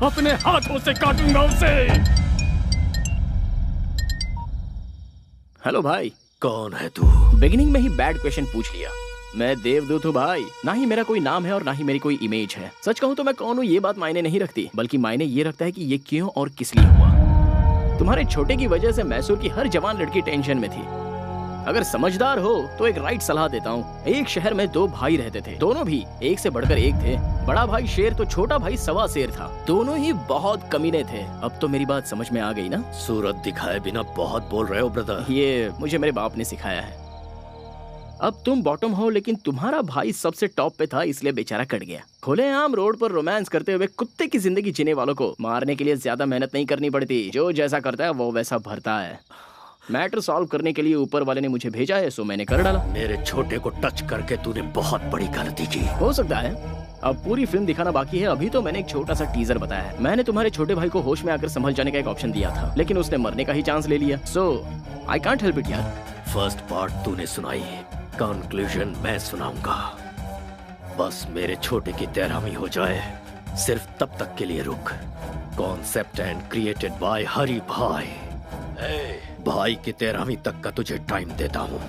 अपने हाथों से काटूंगा उसे। हेलो भाई। कौन है तू? बिगिनिंग में ही बैड क्वेश्चन पूछ लिया। मैं देवदूत हूँ भाई, ना ही मेरा कोई नाम है और ना ही मेरी कोई इमेज है। सच कहूँ तो मैं कौन हूँ ये बात मायने नहीं रखती, बल्कि मायने ये रखता है कि ये क्यों और किस लिए हुआ। तुम्हारे छोटे की वजह से मैसूर की हर जवान लड़की टेंशन में थी। अगर समझदार हो तो एक राइट सलाह देता हूँ। एक शहर में 2 भाई रहते थे, दोनों भी एक से बढ़कर एक थे। बड़ा भाई शेर तो छोटा भाई सवा शेर था। दोनों ही बहुत कमीने थे। अब तो मेरी बात समझ में आ गई ना? सूरत दिखाए बिना बहुत बोल रहे हो ब्रदर। ये मुझे मेरे बाप ने सिखाया है। अब तुम बॉटम हो, लेकिन तुम्हारा भाई सबसे टॉप पे था, इसलिए बेचारा कट गया। खुलेआम रोड पर रोमांस करते हुए कुत्ते की जिंदगी जीने वालों को मारने के लिए ज्यादा मेहनत नहीं करनी पड़ती। जो जैसा करता है वो वैसा भरता है। मैटर सॉल्व करने के लिए ऊपर वाले ने मुझे भेजा है, सो मैंने कर डाला। मेरे छोटे को टच करके तूने बहुत बड़ी गलती की। हो सकता है। अब पूरी फिल्म दिखाना बाकी है। अभी तो मैंने एक छोटा सा टीजर बताया है। मैंने तुम्हारे छोटे भाई को होश में आकर संभल जाने का एक ऑप्शन दिया था, लेकिन उसने मरने का ही चांस ले लिया। सो आई कांट हेल्प इट यार। फर्स्ट पार्ट तूने सुनाई, कंक्लूजन मैं सुनाऊंगा। बस मेरे छोटे की 13वीं हो जाए, सिर्फ तब तक के लिए रुक। कॉन्सेप्ट एंड क्रिएटेड बाय हरी भाई। भाई की 13वीं तक का तुझे टाइम देता हूँ।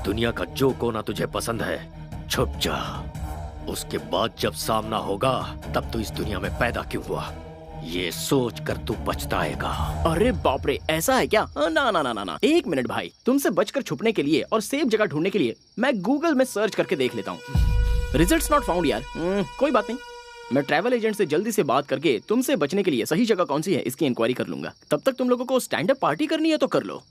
दुनिया का जो कोना तुझे पसंद है छुप जा। उसके बाद जब सामना होगा तब तू इस दुनिया में पैदा क्यों हुआ ये सोच कर तू पछताएगा। अरे बाप रे, ऐसा है क्या? ना ना ना ना ना, 1 मिनट भाई। तुमसे बचकर छुपने के लिए और सेफ जगह ढूंढने के लिए मैं गूगल में सर्च करके देख लेता हूँ। रिजल्ट्स नॉट फाउंड यार। कोई बात नहीं, मैं ट्रैवल एजेंट से जल्दी से बात करके तुमसे बचने के लिए सही जगह कौन सी है इसकी इंक्वायरी कर लूंगा। तब तक तुम लोगों को स्टैंड अप पार्टी करनी है तो कर लो।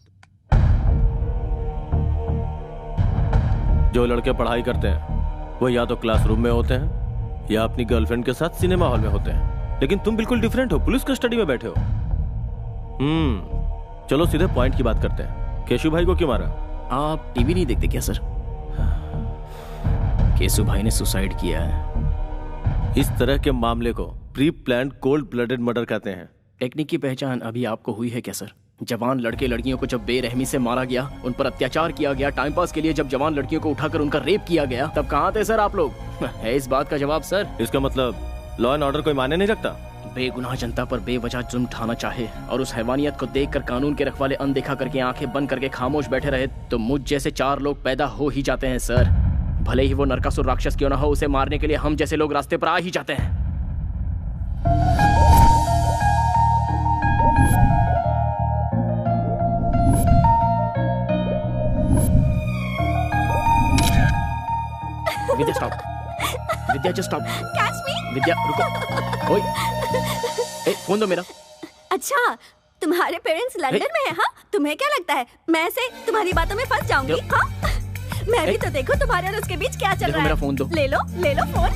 जो लड़के पढ़ाई करते हैं वो या तो क्लासरूम में होते हैं या अपनी गर्लफ्रेंड के साथ सिनेमा हॉल में होते हैं, लेकिन तुम बिल्कुल डिफरेंट हो, पुलिस कस्टडी में बैठे हो। चलो सीधे पॉइंट की बात करते हैं। केशु भाई को क्यों मारा? आप टीवी नहीं देखते क्या सर? केशु भाई ने सुसाइड किया है। इस तरह के मामले को pre planned cold blooded murder कहते हैं। टेक्निक की पहचान अभी आपको हुई है क्या सर? जवान लड़के लड़कियों को जब बेरहमी से मारा गया, उन पर अत्याचार किया गया, टाइम पास के लिए जब जवान लड़कियों को उठाकर उनका रेप किया गया, तब कहाँ थे सर आप लोग? है इस बात का जवाब सर? इसका मतलब लॉ एंड ऑर्डर कोई मायने नहीं रखता। बेगुनाह जनता पर बेवजह जुल्म ढाना चाहे और उस हैवानियत को देखकर कानून के रखवाले अनदेखा करके आंखें बंद करके खामोश बैठे रहे, तो मुझ जैसे 4 लोग पैदा हो ही जाते हैं सर। भले ही वो नरकासुर राक्षस क्यों ना हो, उसे मारने के लिए हम जैसे लोग रास्ते पर आ ही जाते हैं। Vidya stop. Vidya just stop. Catch me. Vidya रुको। ओए, ए, फोन दो मेरा। अच्छा, तुम्हारे पेरेंट्स लंदन में हैं? हाँ, तुम्हें क्या लगता है मैं ऐसे तुम्हारी बातों में फंस जाऊंगी? हाँ, मैं भी तो देखो तुम्हारे और उसके बीच क्या चल रहा है। मेरा फोन दो। ले लो फोन।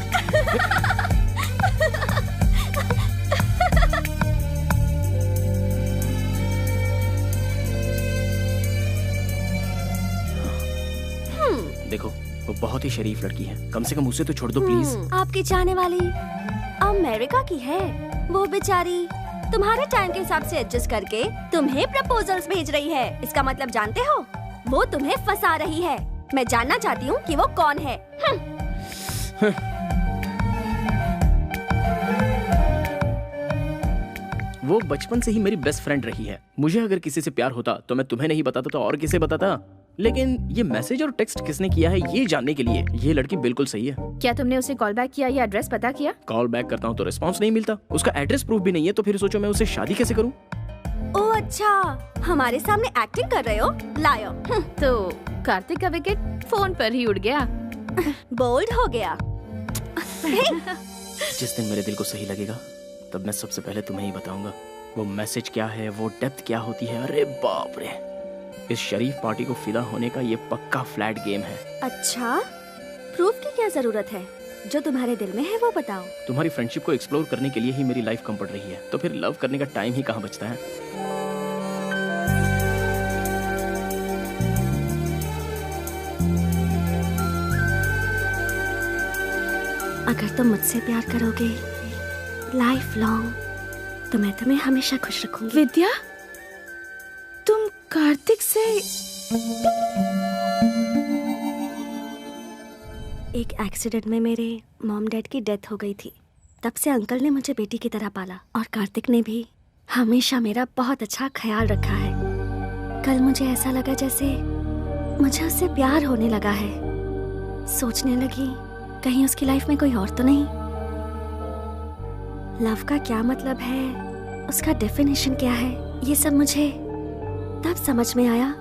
देखो, वो बहुत ही शरीफ लड़की है, कम से कम उसे तो छोड़ दो प्लीज। आपकी चाहने वाली अमेरिका की है, वो बेचारी तुम्हारे टाइम के हिसाब से एडजस्ट करके तुम्हें प्रपोजल्स भेज रही है। इसका मतलब जानते हो, वो तुम्हें फंसा रही है। मैं जानना चाहती हूँ कि वो कौन है। वो बचपन से ही मेरी बेस्ट फ्रेंड रही है। मुझे अगर किसी से प्यार होता तो मैं तुम्हें नहीं बताता तो और किसे बताता। लेकिन ये मैसेज और टेक्स्ट किसने किया है ये जानने के लिए ये लड़की बिल्कुल सही है। क्या तुमने उसे कॉल बैक किया या एड्रेस पता किया? कॉल बैक करता हूँ तो रिस्पांस नहीं मिलता, उसका एड्रेस प्रूफ भी नहीं है, तो फिर सोचो मैं उससे शादी कैसे करूँ? ओह अच्छा, हमारे सामने एक्टिंग कर रहे हो, लायो। तो कार्तिक का विकेट फोन पर ही उड़ गया। बोल्ड हो गया। जिस दिन मेरे दिल को सही लगेगा तब मैं सबसे पहले तुम्हें ही बताऊंगा वो मैसेज क्या है, वो डेप्थ क्या होती है। अरे बाप रे, इस शरीफ पार्टी को फिदा होने का ये पक्का फ्लैट गेम है। अच्छा, प्रूफ की क्या जरूरत है? जो तुम्हारे दिल में है वो बताओ। तुम्हारी फ्रेंडशिप को एक्सप्लोर करने के लिए ही मेरी लाइफ कम पड़ रही है, तो फिर लव करने का टाइम ही कहाँ बचता है। अगर तुम मुझसे प्यार करोगे लाइफ लॉन्ग तो मैं तुम्हें हमेशा खुश रखूंगी। विद्या, तुम कार्तिक से एक एक्सीडेंट में मेरे मॉम डैड की डेथ हो गई थी। तब से अंकल ने मुझे बेटी की तरह पाला और कार्तिक ने भी हमेशा मेरा बहुत अच्छा ख्याल रखा है। कल मुझे ऐसा लगा जैसे मुझे उससे प्यार होने लगा है। सोचने लगी कहीं उसकी लाइफ में कोई और तो नहीं। लव का क्या मतलब है, उसका डेफिनेशन क्या है, ये सब मुझे तब समझ में आया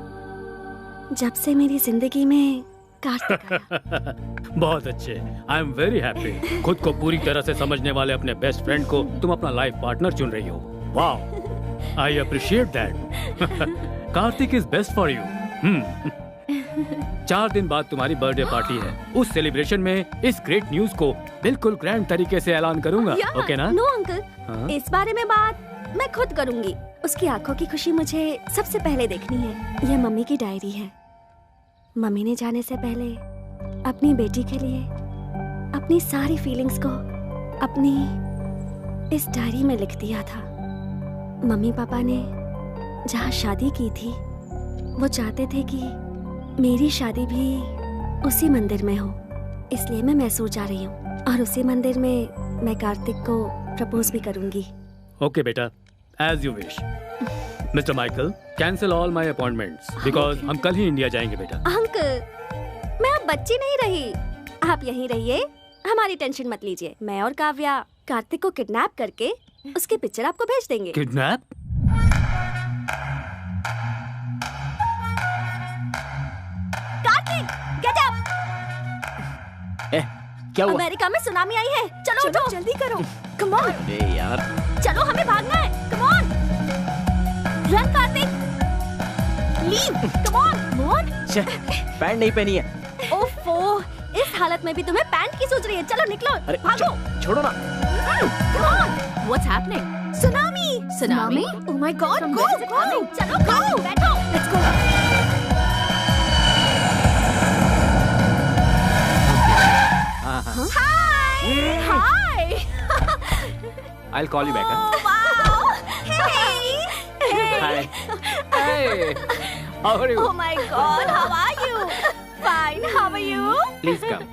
जब से मेरी जिंदगी में कार्तिक आया। बहुत अच्छे, आई एम वेरी हैप्पी। खुद को पूरी तरह से समझने वाले अपने बेस्ट फ्रेंड को तुम अपना लाइफ पार्टनर चुन रही हो। वाह, I appreciate that. Kartik is best for you. 4 दिन बाद तुम्हारी बर्थडे पार्टी है। उस सेलिब्रेशन में इस ग्रेट न्यूज को बिल्कुल ग्रैंड तरीके से ऐलान करूंगा। ओके ना? नो अंकल, इस बारे में बात मैं खुद करूंगी। उसकी आंखों की खुशी मुझे सबसे पहले देखनी है। यह मम्मी की डायरी है। मम्मी ने जाने से पहले अपनी बेटी के लिए अपनी सारी फीलिंग्स को अपनी इस डायरी में लिख दिया था। मम्मी पापा ने जहाँ शादी की थी वो चाहते थे कि मेरी शादी भी उसी मंदिर में हो, इसलिए मैं मैसूर जा रही हूँ और उसी मंदिर में मैं कार्तिक को प्रपोज भी करूंगी। ओके बेटा, as you wish. Mister Michael, cancel all my appointments because हम कल ही इंडिया जाएंगे बेटा। अंकल, मैं अब बच्ची नहीं रही, आप यहीं रहिए, हमारी टेंशन मत लीजिए। मैं और काव्या कार्तिक को किडनैप करके उसकी पिक्चर आपको भेज देंगे। किडनैप? Kartik, get up! क्या हुआ? अमेरिका में सुनामी आई है, चलो उठो, जल्दी करो, कम ऑन। अरे यार, चलो हमें भागना है, come on, run Kartik, leave, come on, move. Pant नहीं पहनी है। ओफो, इस हालत में भी तुम्हें पैंट की सोच रही है? चलो निकलो, भागो। छोड़ो ना। Come on, what's happening? Tsunami. Tsunami? Oh my god, go, go, चलो गो, बैठो, let's go. Hi! Hi! I'll call you back. Oh, wow! Hey! Hi. Hey! How are you? Oh my God! How are you? Fine. How are you? Please come.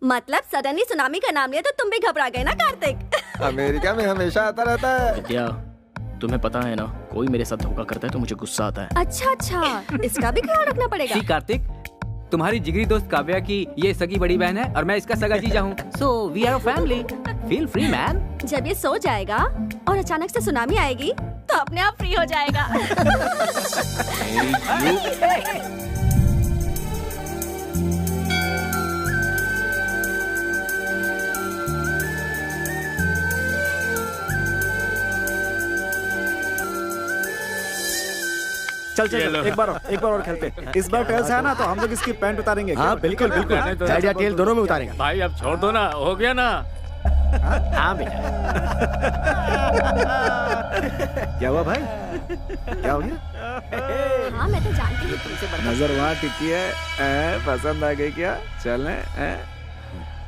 मतलब suddenly tsunami का नाम लिया तो तुम भी घबरा गए ना कार्तिक? अमेरिका में हमेशा आता रहता है। विद्या, तुम्हें पता है ना, कोई मेरे साथ धोखा करता है तो मुझे गुस्सा आता है। अच्छा अच्छा, इसका भी ख्याल रखना पड़ेगा। सी कार्तिक, तुम्हारी जिगरी दोस्त काव्या की ये सगी बड़ी बहन है और मैं इसका सगा जीजा हूँ। So we are a family. Feel free man. जब ये सो जाएगा और अचानक से सुनामी आएगी तो अपने आप फ्री हो जाएगा। चल चल एक बार और खेलते। इस बार टेल्स है ना तो हम लोग इसकी पैंट उतारेंगे। हाँ बिल्कुल बिल्कुल, हेड या टेल दोनों में उतारेंगे। भाई अब छोड़ दो ना, हो गया ना। हाँ बेटा। क्या हुआ भाई? क्या हो गया? हाँ मैं तो जानती हूँ तुमसे बड़ा। नजर वहाँ टिकी है, पसंद आ गई क्या? चलें?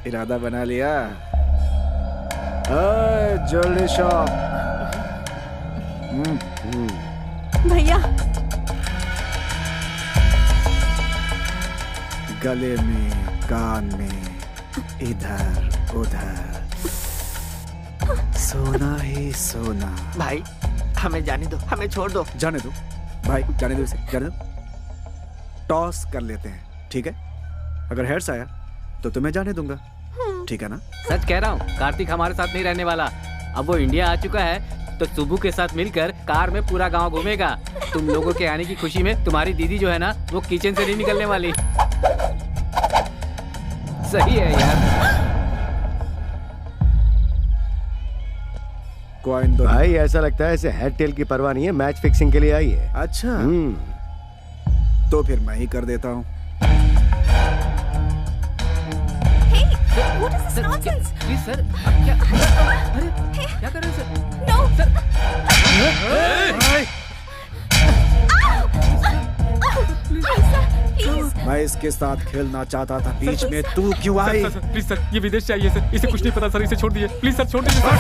इरादा बना लिया? Jewellery shop. भैया गले में, कान में, इधर उधर सोना ही सोना। भाई हमें जाने दो, हमें छोड़ दो। जाने दो भाई, जाने दो इसे, जाने दो। टॉस कर लेते हैं, ठीक है? अगर हेड्स आया तो तुम्हें जाने दूंगा, ठीक है ना? सच कह रहा हूँ, कार्तिक हमारे साथ नहीं रहने वाला। अब वो इंडिया आ चुका है तो सुबू के साथ मिलकर कार में पूरा गांव घूमेगा। तुम लोगों के आने की खुशी में तुम्हारी दीदी जो है ना, वो किचन से नहीं निकलने वाली। सही है यार। कॉइन दो भाई। ऐसा लगता है इसे हेड टेल की परवाह नहीं है, मैच फिक्सिंग के लिए आई है। अच्छा तो फिर मैं ही कर देता हूँ। What is this nonsense? Please sir, क्या अरे क्या कर रहे हैं सर? No, sir. Please. मैं इसके साथ खेलना चाहता था, बीच में तू क्यों आई? प्लीज सर, ये विदेश चाहिए सर, इसे कुछ नहीं पता सर, इसे छोड़ दीजिए प्लीज सर, छोड़ दीजिए सर।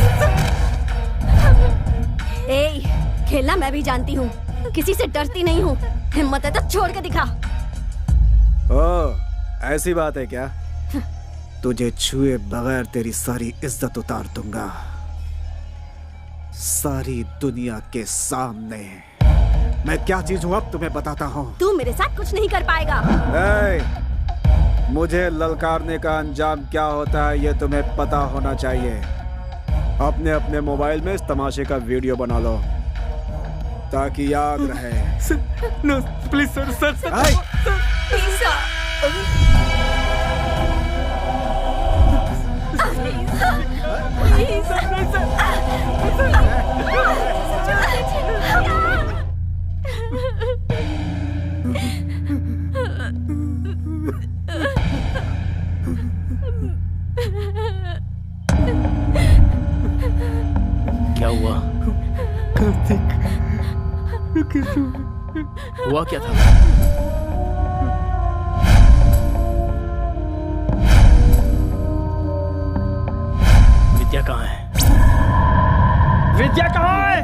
ए, खेलना मैं भी जानती हूँ, किसी से डरती नहीं हूँ। हिम्मत है तो छोड़ के दिखा। ओ, ऐसी बात है क्या? तुझे छुए बगैर तेरी सारी इज्जत उतार दूंगा, सारी दुनिया के सामने। मैं क्या चीज हूँ अब तुम्हें बताता हूँ। तू मेरे साथ कुछ नहीं कर पाएगा। मुझे ललकारने का अंजाम क्या होता है ये तुम्हें पता होना चाहिए। अपने अपने मोबाइल में इस तमाशे का वीडियो बना लो ताकि याद रहे। No please sir, sir sir Please, sir. क्या हुआ? कार्तिक, हुआ क्या था? विद्या कहाँ है? विद्या कहाँ है?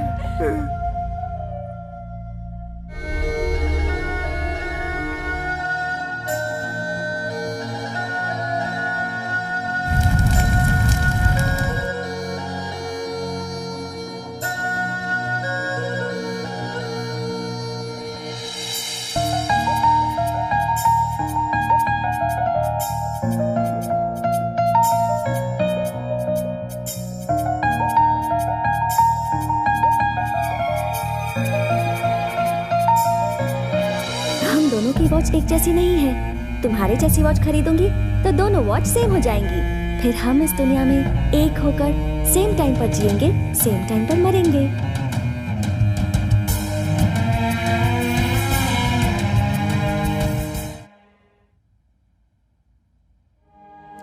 वॉच एक जैसी नहीं है। तुम्हारे जैसी वॉच खरीदूंगी तो दोनों वॉच सेम हो जाएंगी। फिर हम इस दुनिया में एक होकर सेम टाइम पर जिएंगे, सेम टाइम पर मरेंगे।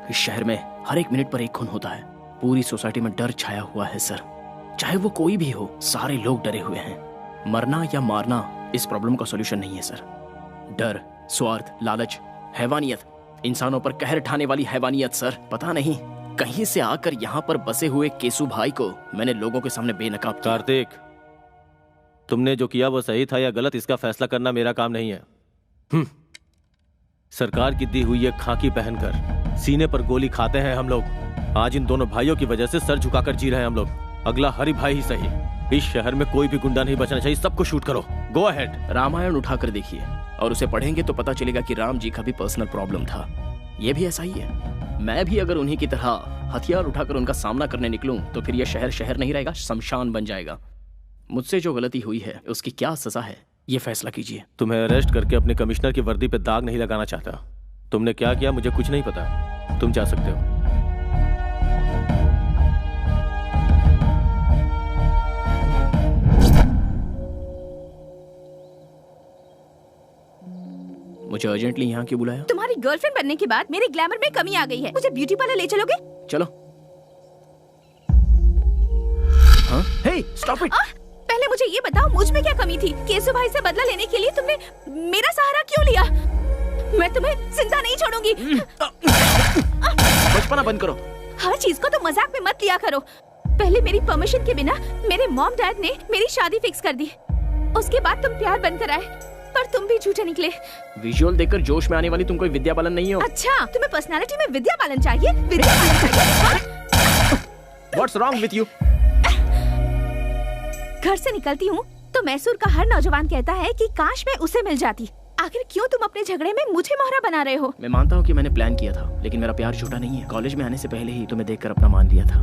इस शहर में हर एक मिनट पर एक खून होता है। पूरी सोसाइटी में डर छाया हुआ है सर। चाहे वो कोई भी हो, सारे लोग डरे हुए हैं। मरना या मारना इस प्रॉब्लम का सॉल्यूशन नहीं है सर। डर, स्वार्थ, लालच, हैवानियत, इंसानों पर कहर ढाने वाली हैवानियत सर। पता नहीं कहीं से आकर यहाँ पर बसे हुए केसु भाई को मैंने लोगों के सामने बेनकाब किया। कार्तिक, तुमने जो किया वो सही था या गलत, इसका फैसला करना मेरा काम नहीं है। सरकार की दी हुई ये खाकी पहनकर सीने पर गोली खाते हैं हम लोग। आज इन दोनों भाइयों की वजह से सर झुकाकर जी रहे हैं हम लोग। अगला हरि भाई ही सही। इस शहर में कोई भी गुंडा नहीं बचना चाहिए। सबको शूट करो। Go ahead. रामायण उठाकर देखिए और उसे पढ़ेंगे तो पता चलेगा कि राम जी का भी पर्सनल प्रॉब्लम था। ये भी ऐसा ही है। मैं भी अगर उन्हीं की तरह हथियार उठाकर उनका सामना करने निकलूं तो फिर यह शहर शहर नहीं रहेगा, शमशान बन जाएगा। मुझसे जो गलती हुई है उसकी क्या सजा है, ये फैसला कीजिए। तुम्हें अरेस्ट करके अपने कमिश्नर की वर्दी पे दाग नहीं लगाना चाहता। तुमने क्या किया मुझे कुछ नहीं पता। तुम जा सकते हो। मुझे अर्जेंटली यहाँ क्यों बुलाया? तुम्हारी गर्लफ्रेंड बनने के बाद मेरे ग्लैमर में कमी आ गई है। मुझे ब्यूटी पार्लर ले चलोगे? चलो। हाँ? हे, स्टॉप इट। पहले मुझे ये बताओ मुझ में क्या कमी थी? केसु भाई से बदला लेने के लिए तुमने मेरा सहारा क्यों लिया? मैं तुम्हें जिंदा नहीं छोड़ूंगी। बचपना बंद करो। हर चीज को तो मजाक में मत लिया करो। पहले मेरी परमिशन के बिना मेरे मॉम डैड ने मेरी शादी फिक्स कर दी। उसके बाद तुम प्यार बनकर आए, पर तुम भी झूठे निकले। विजुअल देखकर जोश में आने वाली तुम कोई विद्या बालन नहीं हो। अच्छा, तुम्हें पर्सनालिटी में विद्या बालन चाहिए? विद्या बालन चाहिए? What's wrong with you? घर से निकलती हूँ तो मैसूर का हर नौजवान कहता है कि काश मैं उसे मिल जाती। आखिर क्यों तुम अपने झगड़े में मुझे मोहरा बना रहे हो? मैं मानता हूँ कि मैंने प्लान किया था, लेकिन मेरा प्यार झूठा नहीं है। कॉलेज में आने से पहले ही तुम्हें देखकर अपना मान लिया था।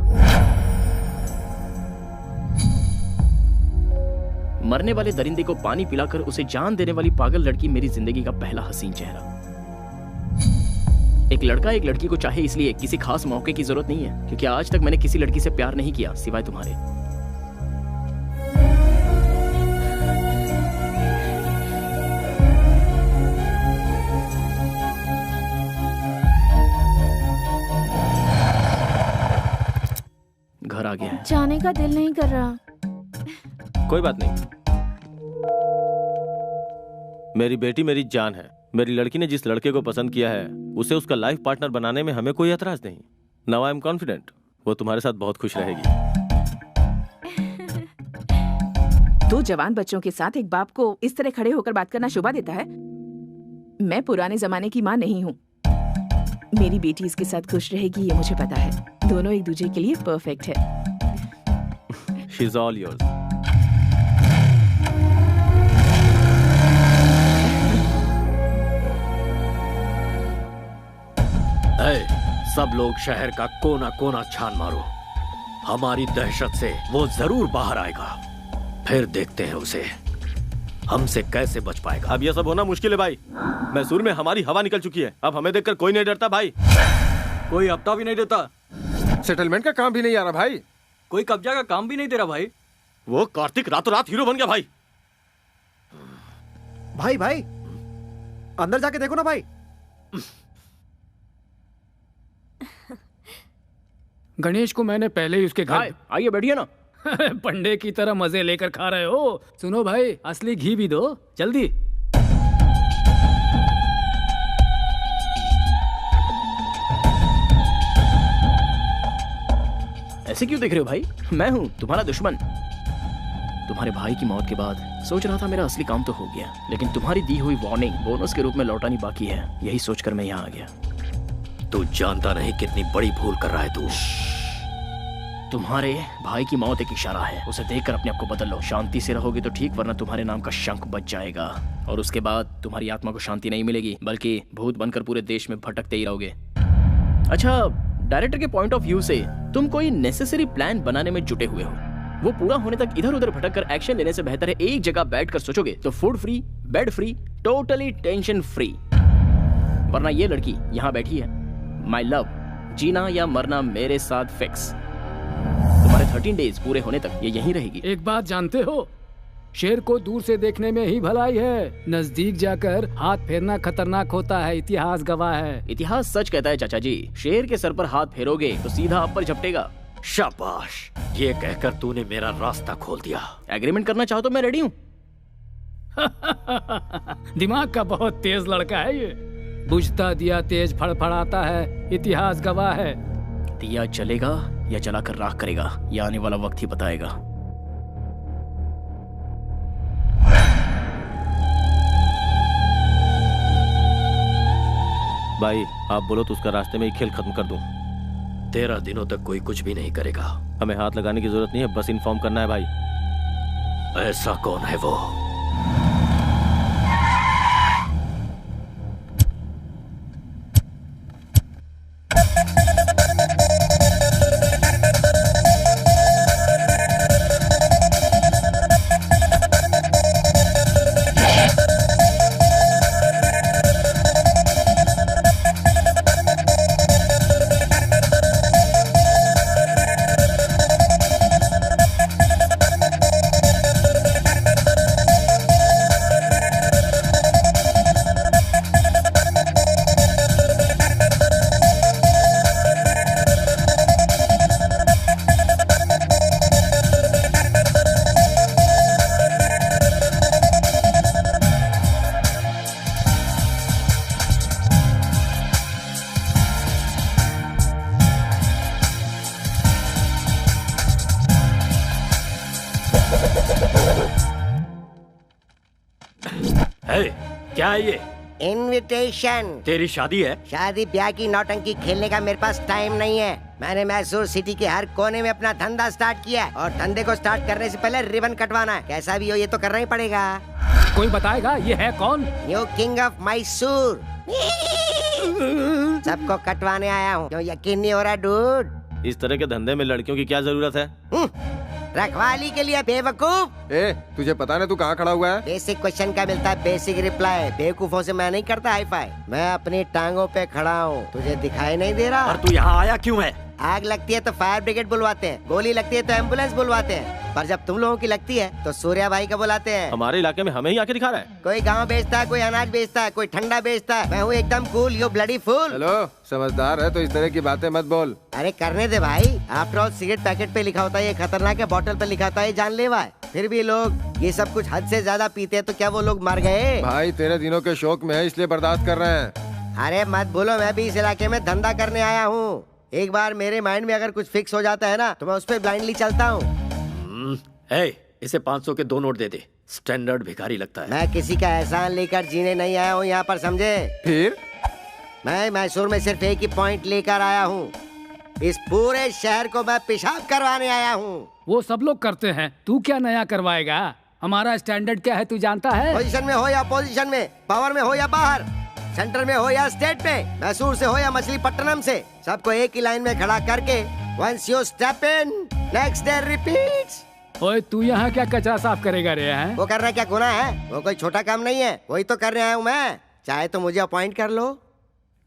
मरने वाले दरिंदे को पानी पिलाकर उसे जान देने वाली पागल लड़की मेरी जिंदगी का पहला हसीन चेहरा। एक लड़का एक लड़की को चाहे इसलिए किसी खास मौके की जरूरत नहीं है, क्योंकि आज तक मैंने किसी लड़की से प्यार नहीं किया सिवाय तुम्हारे। घर आ गया है। जाने का दिल नहीं कर रहा। कोई बात नहीं, मेरी बेटी मेरी जान है। मेरी लड़की ने जिस लड़के को पसंद किया है उसे उसका लाइफ पार्टनर बनाने में हमें कोई एतराज नहीं। नाउ आई एम कॉन्फिडेंट वो तुम्हारे साथ बहुत खुश रहेगी। दो जवान बच्चों के साथ एक बाप को इस तरह खड़े होकर बात करना शोभा देता है? मैं पुराने जमाने की माँ नहीं हूँ। मेरी बेटी इसके साथ खुश रहेगी ये मुझे पता है। दोनों एक दूसरे के लिए परफेक्ट है। She is all yours. सब लोग शहर का कोना कोना छान मारो। हमारी दहशत से वो जरूर बाहर आएगा। फिर देखते हैं उसे हमसे कैसे बच पाएगा। अब यह सब होना मुश्किल है भाई। मैसूर में हमारी हवा निकल चुकी है। अब हमें देखकर कोई नहीं डरता भाई। कोई हफ्ता भी नहीं देता। सेटलमेंट का काम भी नहीं आ रहा भाई। कोई कब्जा का काम भी नहीं दे रहा भाई। वो कार्तिक रातों रात हीरो बन गया भाई। भाई भाई अंदर जाके देखो ना भाई। गणेश को मैंने पहले ही उसके घर। आइए बैठिए ना। पंडे की तरह मजे लेकर खा रहे हो। सुनो भाई, असली घी भी दो जल्दी। ऐसे क्यों देख रहे हो भाई? मैं हूँ तुम्हारा दुश्मन। तुम्हारे भाई की मौत के बाद सोच रहा था मेरा असली काम तो हो गया, लेकिन तुम्हारी दी हुई वार्निंग बोनस के रूप में लौटानी बाकी है। यही सोचकर मैं यहाँ आ गया। तू जानता नहीं कितनी बड़ी भूल कर रहा है तू। तुम्हारे भाई की मौत एक इशारा है। उसे देखकर अपने आप को बदल लो। शांति से रहोगे तो ठीक, वरना तुम्हारे नाम का शंख बच जाएगा और उसके बाद तुम्हारी आत्मा को शांति नहीं मिलेगी, बल्कि भूत बनकर पूरे देश में भटकते ही रहोगे। अच्छा, डायरेक्टर के पॉइंट ऑफ व्यू से तुम कोई नेसेसरी प्लान बनाने में जुटे हुए हो। वो पूरा होने तक इधर उधर भटककर एक्शन लेने से बेहतर है एक जगह बैठकर सोचोगे तो food free, bed free, totally tension free. वरना ये लड़की यहाँ बैठी है, माय लव, जीना या मरना मेरे साथ फिक्स। तुम्हारे 13 डेज पूरे होने तक ये यहीं रहेगी। एक बात जानते हो, शेर को दूर से देखने में ही भलाई है, नजदीक जाकर हाथ फेरना खतरनाक होता है। इतिहास गवाह है। इतिहास सच कहता है चाचा जी। शेर के सर पर हाथ फेरोगे तो सीधा आप पर झपटेगा। शाबाश, ये कहकर तूने मेरा रास्ता खोल दिया। एग्रीमेंट करना चाहो तो मैं रेडी हूँ। दिमाग का बहुत तेज लड़का है ये। बुझता दिया तेज फड़फड़ाता है, इतिहास गवाह है। दिया जलेगा या जलाकर राख करेगा, ये आने वाला वक्त ही बताएगा। भाई आप बोलो तो उसका रास्ते में ही खेल खत्म कर दूं। 13 दिनों तक कोई कुछ भी नहीं करेगा। हमें हाथ लगाने की जरूरत नहीं है, बस इन्फॉर्म करना है भाई। ऐसा कौन है वो? क्या है ये? इनविटेशन। तेरी शादी है? शादी ब्याह की नौटंकी खेलने का मेरे पास टाइम नहीं है। मैंने मैसूर सिटी के हर कोने में अपना धंधा स्टार्ट किया है और धंधे को स्टार्ट करने से पहले रिबन कटवाना है। कैसा भी हो ये तो करना ही पड़ेगा। कोई बताएगा ये है कौन? New king of Mysore. सबको कटवाने आया हूँ। क्यों यकीन नहीं हो रहा डूड? इस तरह के धंधे में लड़कियों की क्या जरूरत है? रखवाली के लिए बेवकूफ। तुझे पता ना तू कहाँ खड़ा हुआ है? बेसिक क्वेश्चन का मिलता है बेसिक रिप्लाई। बेवकूफों से मैं नहीं करता हाई फाई। मैं अपनी टांगों पे खड़ा हूँ, तुझे दिखाई नहीं दे रहा? और तू यहाँ आया क्यों है? आग लगती है तो फायर ब्रिगेड बुलवाते हैं, गोली लगती है तो एम्बुलेंस बुलवाते हैं, पर जब तुम लोगों की लगती है तो सूर्या भाई को बुलाते हैं। हमारे इलाके में हमें ही आके दिखा रहा है। कोई गाँव बेचता है, कोई अनाज बेचता है, कोई ठंडा बेचता है। मैं हूँ एकदम cool, you bloody fool. Hello, समझदार है तो इस तरह की बातें मत बोल। अरे करने दे भाई। आफ्टर ऑल सिगरेट पैकेट पे लिखा होता है ये खतरनाक है, बॉटल पे लिखा होता है ये जानलेवा है। फिर भी लोग ये सब कुछ हद से ज्यादा पीते हैं तो क्या वो लोग मर गए? भाई तेरे दिनों के शौक में है इसलिए बर्दाश्त कर रहे हैं। अरे मत भूलो मैं भी इस इलाके में धंधा करने आया हूँ। एक बार मेरे माइंड में अगर कुछ फिक्स हो जाता है ना तो मैं उस पर ब्लाइंडली चलता हूँ। इसे 500 के 2 नोट दे दे। स्टैंडर्ड भिखारी लगता है। मैं किसी का एहसान लेकर जीने नहीं आया हूँ यहाँ पर, समझे? फिर मैं मैसूर में सिर्फ एक ही पॉइंट लेकर आया हूँ। इस पूरे शहर को मैं पेशाब करवाने आया हूँ। वो सब लोग करते हैं, तू क्या नया करवाएगा? हमारा स्टैंडर्ड क्या है तू जानता है? पोजीशन में हो या पोजीशन में, पावर में हो या बाहर, सेंटर में हो या स्टेट में, मैसूर से हो या मछलीपट्टनम से, सबको एक ही लाइन में खड़ा करके once you step in, next day repeats। ओए तू यहाँ क्या कचरा साफ करेगा रे? हैं? वो करना क्या गुनाह है? वो कोई छोटा काम नहीं है, वही तो करने आया हूँ मैं। चाहे तो मुझे अपॉइंट कर लो।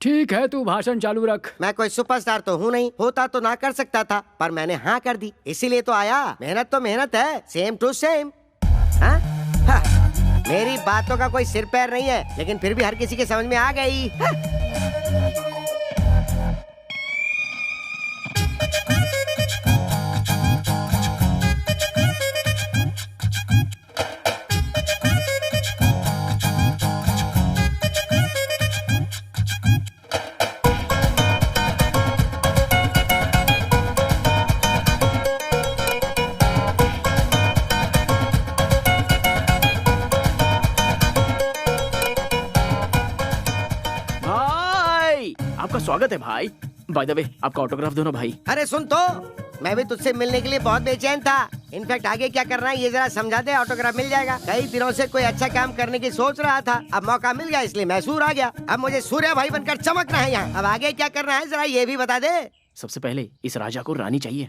ठीक है, तू भाषण चालू रख। मैं कोई सुपरस्टार तो हूँ नहीं, होता तो ना कर सकता था, पर मैंने हाँ कर दी, इसीलिए तो आया। मेहनत तो मेहनत है, सेम टू सेम। मेरी बातों का कोई सिर पैर नहीं है, लेकिन फिर भी हर किसी के समझ में आ गई। स्वागत है भाई। बाय द वे आपका ऑटोग्राफ दो ना भाई। अरे सुन तो, मैं भी तुझसे मिलने के लिए बहुत बेचैन था। इनफैक्ट आगे क्या करना है ये जरा समझा दे, ऑटोग्राफ मिल जाएगा। कई दिनों से कोई अच्छा काम करने की सोच रहा था, अब मौका मिल गया इसलिए मैसूर आ गया। अब मुझे सूर्या भाई बनकर चमकना है यहाँ। अब आगे क्या करना है जरा ये भी बता दे। सबसे पहले इस राजा को रानी चाहिए।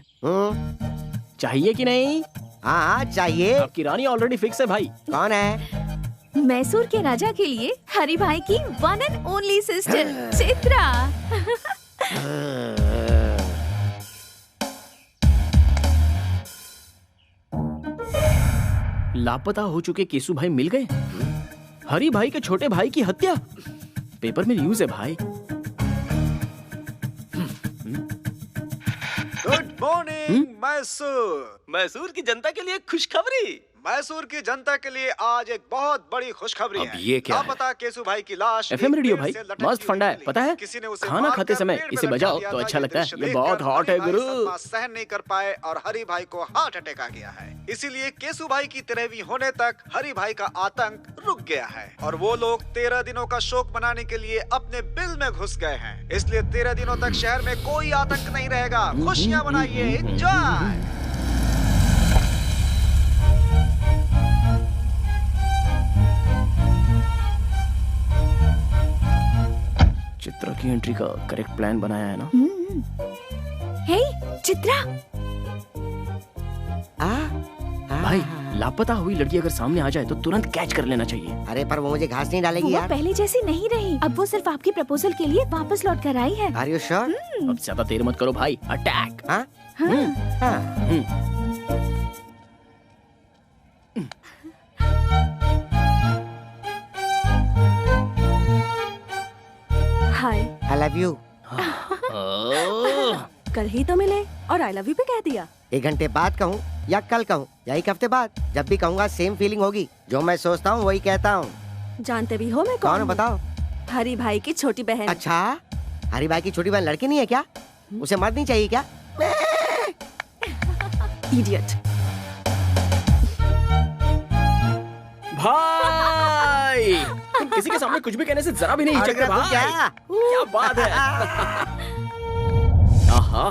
चाहिए कि नहीं? हाँ चाहिए। आपकी रानी ऑलरेडी फिक्स है भाई। कौन है? मैसूर के राजा के लिए हरि भाई की one and only sister Chitra. लापता हो चुके केसु भाई मिल गए। हरि भाई के छोटे भाई की हत्या पेपर में न्यूज है भाई। Good morning Mysore. मैसूर की जनता के लिए खुशखबरी। मैसूर की जनता के लिए आज एक बहुत बड़ी खुशखबरी है। ये क्या है? लापता केसु भाई की लाश एफएम रेडियो भाई मस्त फंडा है, पता है? खाना खाते समय इसे बजाओ तो अच्छा लगता है। ये बहुत हॉट है गुरु। सहन नहीं कर पाए और हरि भाई को हार्ट अटैक आ गया है। इसीलिए केसु भाई की 13वीं होने तक हरि भाई का आतंक रुक गया है और वो लोग 13 दिनों का शोक मनाने के लिए अपने बिल में घुस गए हैं। इसलिए 13 दिनों तक शहर में कोई आतंक नहीं रहेगा। खुशियाँ मनाइए, एंजॉय। चित्रा की एंट्री का करेक्ट प्लान बनाया है ना? हे चित्रा। भाई लापता हुई लड़की अगर सामने आ जाए तो तुरंत कैच कर लेना चाहिए। अरे पर वो मुझे घास नहीं डालेगी यार। वो पहले जैसी नहीं रही, अब वो सिर्फ आपकी प्रपोजल के लिए वापस लौट कर आई है। Are you sure? अब ज्यादा देर मत करो भाई, attack. Hi. I love you। कल ही तो मिले और आई लव यू भी कह दिया। 1 घंटे बाद कहूँ या कल कहूँ या 1 हफ्ते बाद, जब भी कहूँगा सेम फीलिंग होगी। जो मैं सोचता हूँ वही कहता हूँ। जानते भी हो मैं कौन? बताओ। हरि भाई की छोटी बहन। अच्छा, हरि भाई की छोटी बहन लड़की नहीं है क्या? उसे मर्द नहीं चाहिए क्या? इडियट। भाई किसी के सामने कुछ भी कहने से जरा भी नहीं हिचकते भाई। क्या बात है। आहा,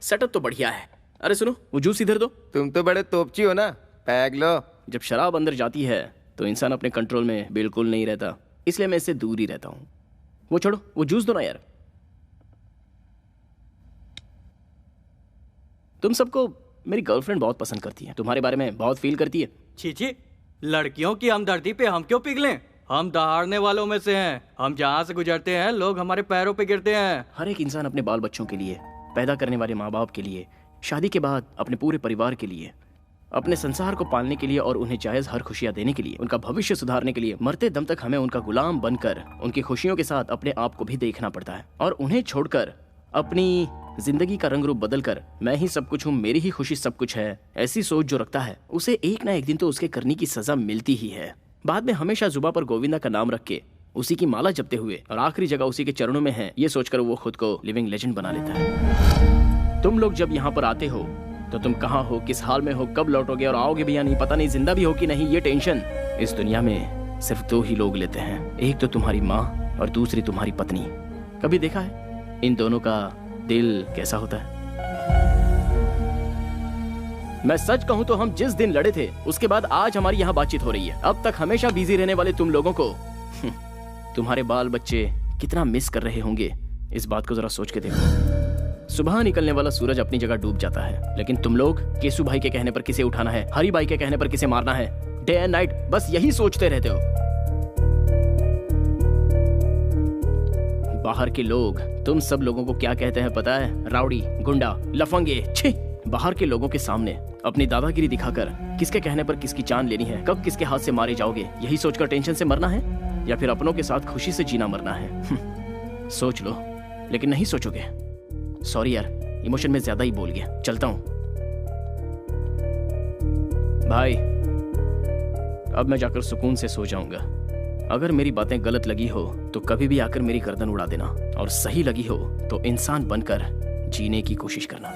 सेटअप तो बढ़िया है। अरे सुनो, वो जूस इधर दो। तुम तो बड़े तोपची हो ना, पैग लो। जब शराब अंदर जाती है तो इंसान अपने कंट्रोल में बिल्कुल नहीं रहता, इसलिए मैं इससे दूर ही रहता हूँ। वो छोड़ो, वो जूस दो ना यार। तुम सबको मेरी गर्लफ्रेंड बहुत पसंद करती है, तुम्हारे बारे में बहुत फील करती है। छी, लड़कियों की हमदर्दी पे हम क्यों पिघलें? हम दहाड़ने वालों में से हैं। हम जहाँ से गुजरते हैं लोग हमारे पैरों पे गिरते हैं। हर एक इंसान अपने बाल बच्चों के लिए, पैदा करने वाले माँ बाप के लिए, शादी के बाद अपने पूरे परिवार के लिए, अपने संसार को पालने के लिए और उन्हें जायज हर खुशियाँ देने के लिए, उनका भविष्य सुधारने के लिए, मरते दम तक हमें उनका गुलाम बनकर उनकी खुशियों के साथ अपने आप को भी देखना पड़ता है। और उन्हें छोड़कर अपनी जिंदगी का रंग रूप बदलकर मैं ही सब कुछ हूँ, मेरी ही खुशी सब कुछ है, ऐसी सोच जो रखता है उसे एक ना एक दिन तो उसके करने की सजा मिलती ही है। बाद में हमेशा जुबा पर गोविंदा का नाम रख के उसी की माला जपते हुए और आखिरी जगह उसी के चरणों में है, ये सोचकर वो खुद को लिविंग लेजेंड बना लेता है। तुम लोग जब यहाँ पर आते हो तो तुम कहाँ हो, किस हाल में हो, कब लौटोगे और आओगे भी या नहीं, पता नहीं, जिंदा भी हो कि नहीं, ये टेंशन इस दुनिया में सिर्फ दो ही लोग लेते हैं, एक तो तुम्हारी माँ और दूसरी तुम्हारी पत्नी। कभी देखा है इन दोनों का दिल कैसा होता है? मैं सच कहूं तो हम जिस दिन लड़े थे उसके बाद आज हमारी यहाँ बातचीत हो रही है। अब तक हमेशा बिजी रहने वाले तुम लोगों को तुम्हारे बाल बच्चे कितना मिस कर रहे होंगे, इस बात को जरा सोच के देखो। सुबह निकलने वाला सूरज अपनी जगह डूब जाता है, लेकिन तुम लोग केसु भाई के कहने पर किसे उठाना है, हरी भाई के कहने पर किसे मारना है, डे एंड नाइट बस यही सोचते रहते हो। बाहर के लोग तुम सब लोगों को क्या कहते हैं पता है? राउडी, गुंडा, लफंगे। छी! बाहर के लोगों के सामने अपनी दादागिरी दिखाकर किसके कहने पर किसकी जान लेनी है, कब किसके हाथ से मारे जाओगे, यही सोचकर टेंशन से मरना है या फिर अपनों के साथ खुशी से जीना मरना है? सोच लो, लेकिन नहीं सोचोगे। सॉरी यार, इमोशन में ज्यादा ही बोल गया, चलता हूं। भाई अब मैं जाकर सुकून से सो जाऊंगा। अगर मेरी बातें गलत लगी हो तो कभी भी आकर मेरी गर्दन उड़ा देना, और सही लगी हो तो इंसान बनकर जीने की कोशिश करना।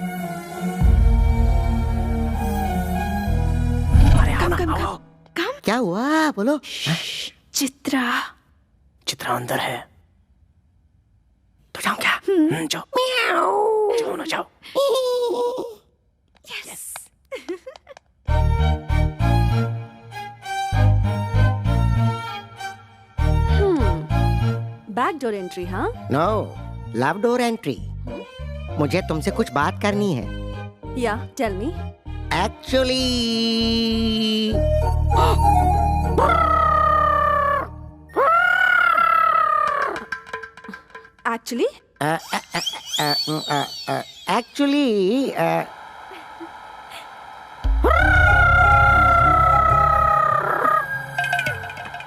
अरे आओ ना, आओ। क्या हुआ बोलो? चित्रा अंदर है तो जाओ क्या? जाओ जाओ ना, जाओ। यस। Back door entry? हाँ, नो, लव डोर एंट्री। मुझे तुमसे कुछ बात करनी है। या tell me. Actually actually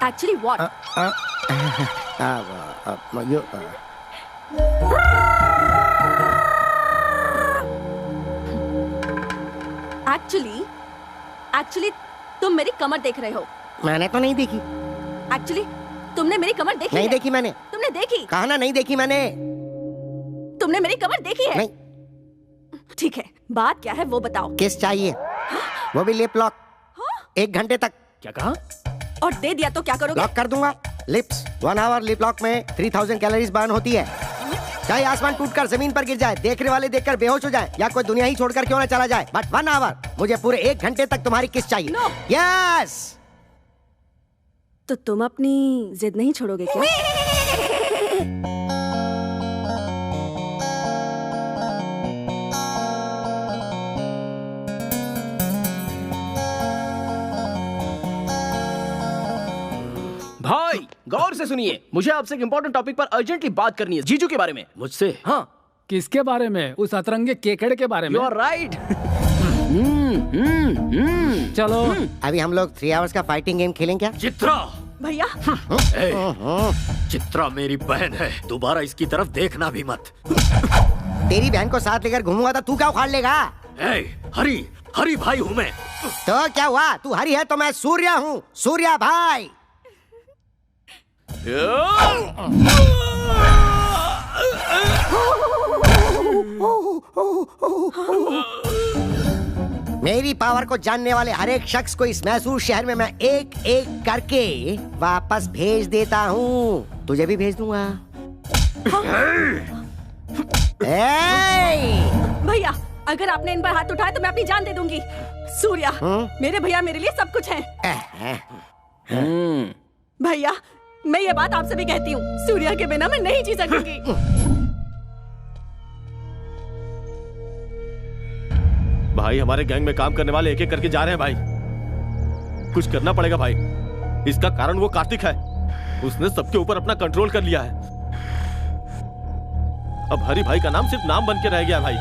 actually what? Actually तुम मेरी कमर देख रहे हो। मैंने तो नहीं देखी। एक्चुअली तुमने मेरी कमर देखी नहीं है? देखी मैंने। तुमने देखी? कहा ना नहीं देखी मैंने। तुमने मेरी कमर देखी है? नहीं। ठीक है, बात क्या है वो बताओ। किस चाहिए? वो भी लिप लॉक। 1 घंटे तक। क्या कहा? और दे दिया तो क्या करोगे? लॉक कर दूंगा। लिप्स 1 आवर लिप लॉक में 3000 कैलोरीज बर्न होती है। चाहे आसमान टूटकर जमीन पर गिर जाए, देखने वाले देखकर बेहोश हो जाए, या कोई दुनिया ही छोड़कर क्यों ना चला जाए, बट 1 आवर, मुझे पूरे 1 घंटे तक तुम्हारी किस चाहिए। यस। तो तुम अपनी जिद नहीं छोड़ोगे क्या? भाई गौर से सुनिए, मुझे आपसे एक इंपॉर्टेंट टॉपिक पर अर्जेंटली बात करनी है, जीजू के बारे में। मुझसे? हाँ। किसके बारे में? उस अतरंगे केकड़े के बारे में? You are right। चलो अभी हम लोग 3 आवर्स का फाइटिंग गेम खेलें क्या? चित्रा भैया। चित्रा मेरी बहन है, दोबारा इसकी तरफ देखना भी मत। तेरी बहन को साथ लेकर घूमूंगा तो तू क्या उखाड़ लेगा? हरी भाई हूँ मैं। तो क्या हुआ? तू हरी है तो मैं सूर्या हूँ, सूर्या भाई। मेरी पावर को जानने वाले हर एक शख्स को इस मैसूर शहर में मैं एक एक करके वापस भेज देता हूँ। तुझे भी भेज दूंगा। भैया, अगर आपने इन पर हाथ उठाया तो मैं अपनी जान दे दूंगी। सूर्या, मेरे भैया मेरे लिए सब कुछ है। भैया, मैं ये बात आपसे भी कहती हूँ, सूर्या के बिना मैं नहीं जी सकूंगी। भाई, हमारे गैंग में काम करने वाले एक एक करके जा रहे हैं भाई। कुछ करना पड़ेगा भाई। इसका कारण वो कार्तिक है। उसने सबके ऊपर अपना कंट्रोल कर लिया है। अब हरि भाई का नाम सिर्फ नाम बन के रह गया भाई।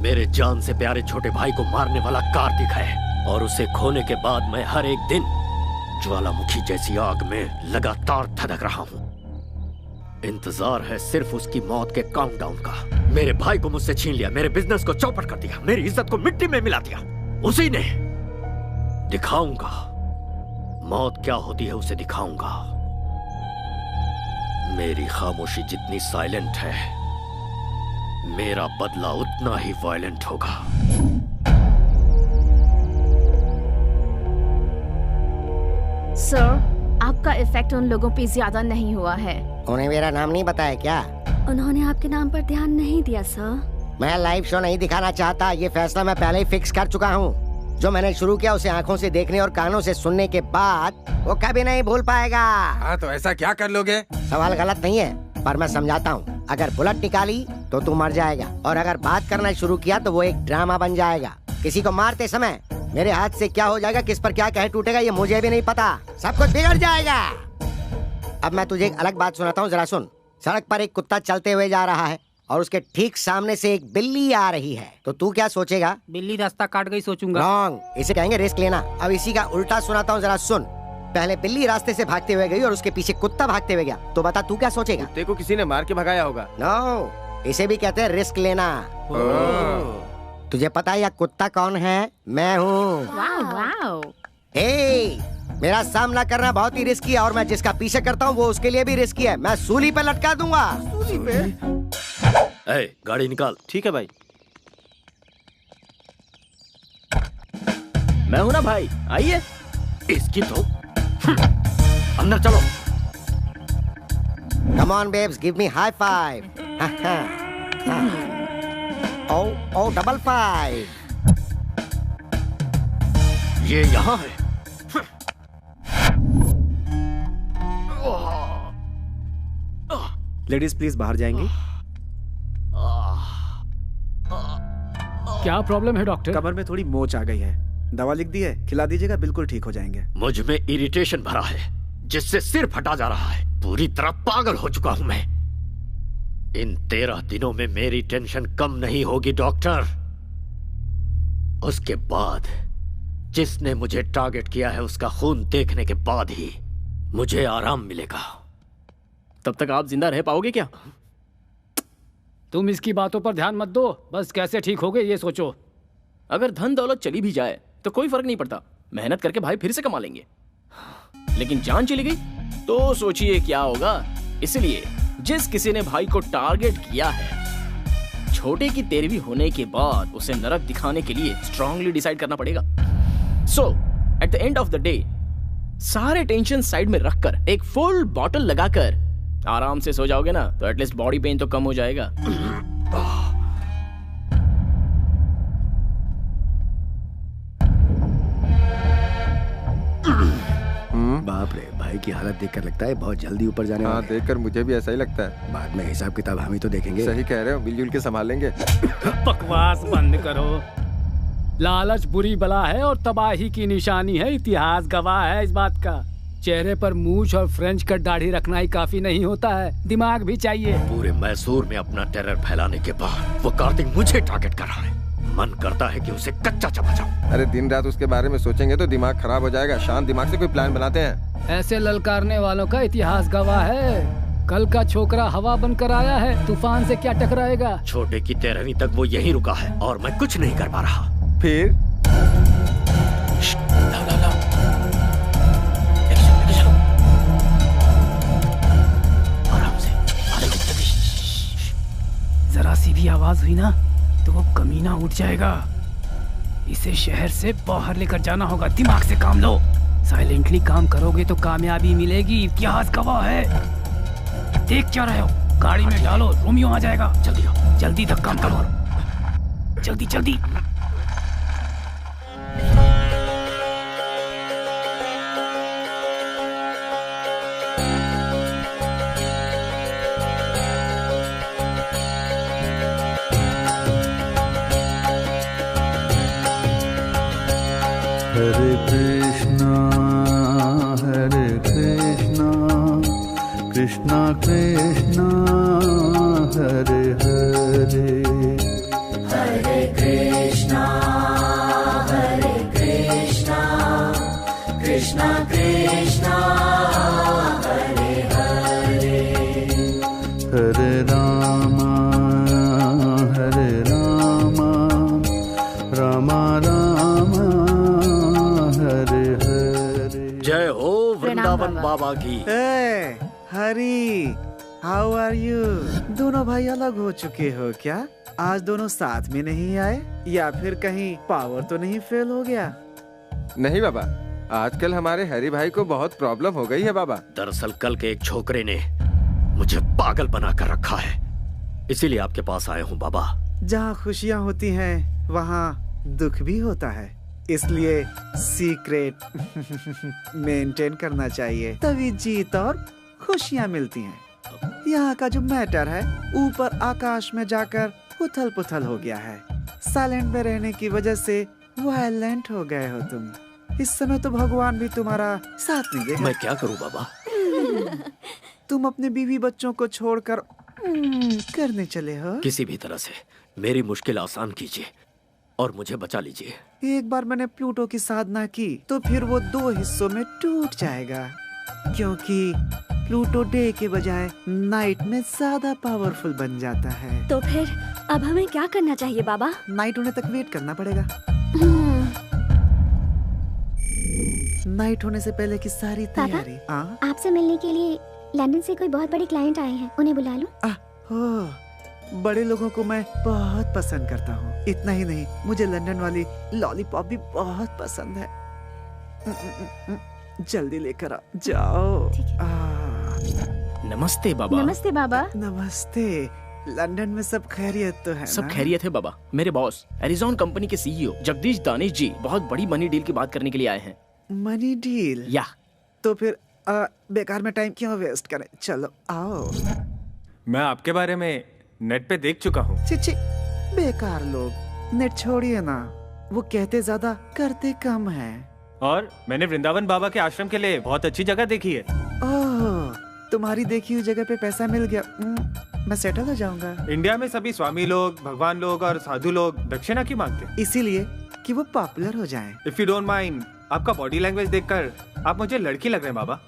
मेरे जान से प्यारे छोटे भाई को मारने वाला कार्तिक है, और उसे खोने के बाद मैं हर एक दिन ज्वालामुखी जैसी आग में लगातार धधक रहा हूँ। इंतजार है सिर्फ उसकी मौत के काउंटडाउन का। मेरे भाई को मुझसे छीन लिया, मेरे बिजनेस को चौपट कर दिया, मेरी इज्जत को मिट्टी में मिला दिया। उसी ने दिखाऊंगा मौत क्या होती है, उसे दिखाऊंगा। मेरी खामोशी जितनी साइलेंट है, मेरा बदला उतना ही वायलेंट होगा। सर, आपका इफेक्ट उन लोगों पे ज्यादा नहीं हुआ है। उन्हें मेरा नाम नहीं बताया क्या? उन्होंने आपके नाम पर ध्यान नहीं दिया सर। मैं लाइव शो नहीं दिखाना चाहता, ये फैसला मैं पहले ही फिक्स कर चुका हूँ। जो मैंने शुरू किया उसे आंखों से देखने और कानों से सुनने के बाद वो कभी नहीं भूल पाएगा। हाँ, तो ऐसा क्या कर लोगे? सवाल गलत नहीं है, पर मैं समझाता हूँ। अगर बुलेट निकाली तो तू मर जाएगा, और अगर बात करना शुरू किया तो वो एक ड्रामा बन जाएगा। किसी को मारते समय मेरे हाथ से क्या हो जाएगा, किस पर क्या कह टूटेगा, ये मुझे भी नहीं पता। सब कुछ बिगड़ जाएगा। अब मैं तुझे एक अलग बात सुनाता हूँ, जरा सुन। सड़क पर एक कुत्ता चलते हुए जा रहा है और उसके ठीक सामने से एक बिल्ली आ रही है, तो तू क्या सोचेगा? बिल्ली रास्ता काट गई सोचूंगा। रॉन्ग, इसे कहेंगे रिस्क लेना। अब इसी का उल्टा सुनाता हूँ, जरा सुन। पहले बिल्ली रास्ते से भागते हुए गई और उसके पीछे कुत्ता भागते हुए गया, तो बता तू क्या सोचेगा? कुत्ते को किसी ने मार के भगाया होगा। नो, इसे भी कहते हैं रिस्क लेना। तुझे पता है यह कुत्ता कौन है? मैं हूँ। मेरा सामना करना बहुत ही रिस्की है, और मैं जिसका पीछे करता हूँ वो उसके लिए भी रिस्की है। मैं सूली पे लटका दूंगा। सूली पे? गाड़ी निकाल। ठीक है भाई। मैं हूं ना भाई, आइए। इसकी तो अंदर चलो। Come on babes, give me high five. Oh, double 5. ये यहाँ है। लेडीज प्लीज बाहर जाएंगी। क्या प्रॉब्लम है डॉक्टर? कमर में थोड़ी मोच आ गई है, दवा लिख दी है, खिला दीजिएगा, बिल्कुल ठीक हो जाएंगे। मुझ में इरिटेशन भरा है, जिससे सिर फटा जा रहा है। पूरी तरह पागल हो चुका हूं मैं। इन 13 दिनों में मेरी टेंशन कम नहीं होगी डॉक्टर। उसके बाद जिसने मुझे टारगेट किया है उसका खून देखने के बाद ही मुझे आराम मिलेगा। तब तक आप जिंदा रह पाओगे क्या? तुम इसकी बातों पर ध्यान मत दो, बस कैसे ठीक होगे ये सोचो। अगर धन दौलत चली भी जाए तो कोई फर्क नहीं पड़ता, मेहनत करके भाई फिर से कमा लेंगे। लेकिन जान चली गई तो सोचिए क्या होगा। इसलिए जिस किसी ने भाई को टारगेट किया है, छोटे की 13वीं होने के बाद उसे नरक दिखाने के लिए स्ट्रांगली डिसाइड करना पड़ेगा। So at the end of the day सारे टेंशन साइड में रखकर एक फुल बॉटल लगाकर आराम से सो जाओगे ना, तो एटलीस्ट बॉडी पेन तो कम हो जाएगा। बाप रे, भाई की हालत देखकर लगता है बहुत जल्दी ऊपर जाने वाला है। देखकर मुझे भी ऐसा ही लगता है। बाद में हिसाब किताब हम ही तो देखेंगे। सही कह रहे हो, मिलजुल के संभालेंगे। बकवास बंद करो। लालच बुरी बला है और तबाही की निशानी है। इतिहास गवाह है इस बात का। चेहरे पर मूछ और फ्रेंच कट दाढ़ी रखना ही काफी नहीं होता है, दिमाग भी चाहिए। पूरे मैसूर में अपना टेरर फैलाने के बाद वो कार्तिक मुझे टारगेट कर रहा है। मन करता है कि उसे कच्चा चबा जाऊं। अरे दिन रात उसके बारे में सोचेंगे तो दिमाग खराब हो जाएगा। शांत दिमाग से कोई प्लान बनाते हैं। ऐसे ललकारने वालों का इतिहास गवाह है। कल का छोकरा हवा बनकर आया है, तूफान से क्या टकराएगा। छोटे की 13वीं तक वो यहीं रुका है और मैं कुछ नहीं कर पा रहा। फिर आराम से। आवाज हुई ना तो वो कमीना उठ जाएगा। इसे शहर से बाहर लेकर जाना होगा। दिमाग से काम लो। साइलेंटली काम करोगे तो कामयाबी मिलेगी। इतिहास गवाह है। देख क्या रहे हो? गाड़ी में डालो, रोमियो आ जाएगा। जल्दी आओ, जल्दी धक्का मत मारो। जल्दी जल्दी। हरे कृष्णा कृष्णा कृष्णा हरे हरे, हरे कृष्णा कृष्णा कृष्णा हरे हरे, हरे राम राम राम हरे हरे। जय हो वृंदावन बाबा की। हरी, हाउ आर यू? दोनों भाई अलग हो चुके हो क्या? आज दोनों साथ में नहीं आए या फिर कहीं पावर तो नहीं फेल हो गया? नहीं बाबा, आजकल हमारे हरी भाई को बहुत प्रॉब्लम हो गई है बाबा। दरअसल कल के एक छोकरे ने मुझे पागल बना कर रखा है, इसीलिए आपके पास आया हूँ बाबा। जहाँ खुशियाँ होती हैं वहाँ दुख भी होता है, इसलिए सीक्रेट मेंटेन करना चाहिए, तभी जीत और खुशियाँ मिलती हैं। यहाँ का जो मैटर है ऊपर आकाश में जाकर उथल पुथल हो गया है। साइलेंट में रहने की वजह से वायलेंट हो गए हो तुम। इस समय तो भगवान भी तुम्हारा साथ नहीं देगा। मैं क्या करूँ बाबा? तुम अपने बीवी बच्चों को छोड़कर करने चले हो। किसी भी तरह से मेरी मुश्किल आसान कीजिए और मुझे बचा लीजिए। एक बार मैंने प्लूटो की साधना की तो फिर वो 2 हिस्सों में टूट जाएगा, क्योंकि प्लूटो डे के बजाय नाइट में ज्यादा पावरफुल बन जाता है। तो फिर अब हमें क्या करना चाहिए बाबा? नाइट होने तक वेट करना पड़ेगा। नाइट होने से पहले की सारी तैयारी। आपसे मिलने के लिए लंदन से कोई बहुत बड़े क्लाइंट आए हैं, उन्हें बुला लूं? हो, बड़े लोगों को मैं बहुत पसंद करता हूँ। इतना ही नहीं, मुझे लंदन वाली लॉलीपॉप भी बहुत पसंद है। जल्दी लेकर आ जाओ। नमस्ते बाबा। नमस्ते बाबा। नमस्ते। लंदन में सब खैरियत तो है सब ना? खैरियत है बाबा। मेरे बॉस एरिजॉन कंपनी के सीईओ जगदीश दानिश जी बहुत बड़ी मनी डील की बात करने के लिए आए हैं। Money deal? या तो फिर बेकार में टाइम क्यों वेस्ट करें? चलो आओ। मैं आपके बारे में नेट पे देख चुका हूँ। चिची, बेकार लोग। नेट छोड़िए ना, वो कहते ज्यादा करते कम है। और मैंने वृंदावन बाबा के आश्रम के लिए बहुत अच्छी जगह देखी है। ओह, तुम्हारी देखी हुई जगह पे पैसा मिल गया, मैं सेटल हो जाऊंगा। इंडिया में सभी स्वामी लोग, भगवान लोग और साधु लोग दक्षिणा की मांगते हैं, इसीलिए कि वो पॉपुलर हो जाएं। इफ यू डोंट माइंड, आपका बॉडी लैंग्वेज देखकर आप मुझे लड़की लग रहे हैं बाबा।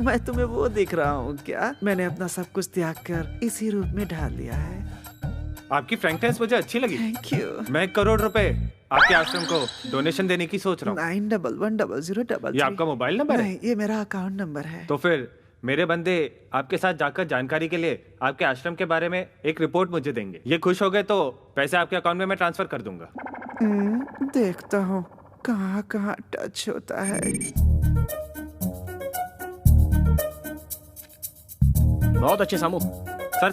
मैं तुम्हें वो दिख रहा हूँ क्या? मैंने अपना सब कुछ त्याग कर इसी रूप में ढाल लिया है। आपकी फ्रैंकनेस मुझे अच्छी लगी। Thank you. मैं 1 करोड़ रुपए आपके आश्रम को डोनेशन देने की सोच रहा हूँ। 911003। ये आपका मोबाइल नंबर है? नहीं, ये मेरा अकाउंट नंबर है। तो फिर मेरे बंदे आपके साथ जाकर जानकारी के लिए आपके आश्रम के बारे में एक रिपोर्ट मुझे देंगे। ये खुश हो गए तो पैसे आपके अकाउंट में मैं ट्रांसफर कर दूंगा। देखता हूँ कहाँ कहाँ टच होता है। बहुत अच्छे सामू। सर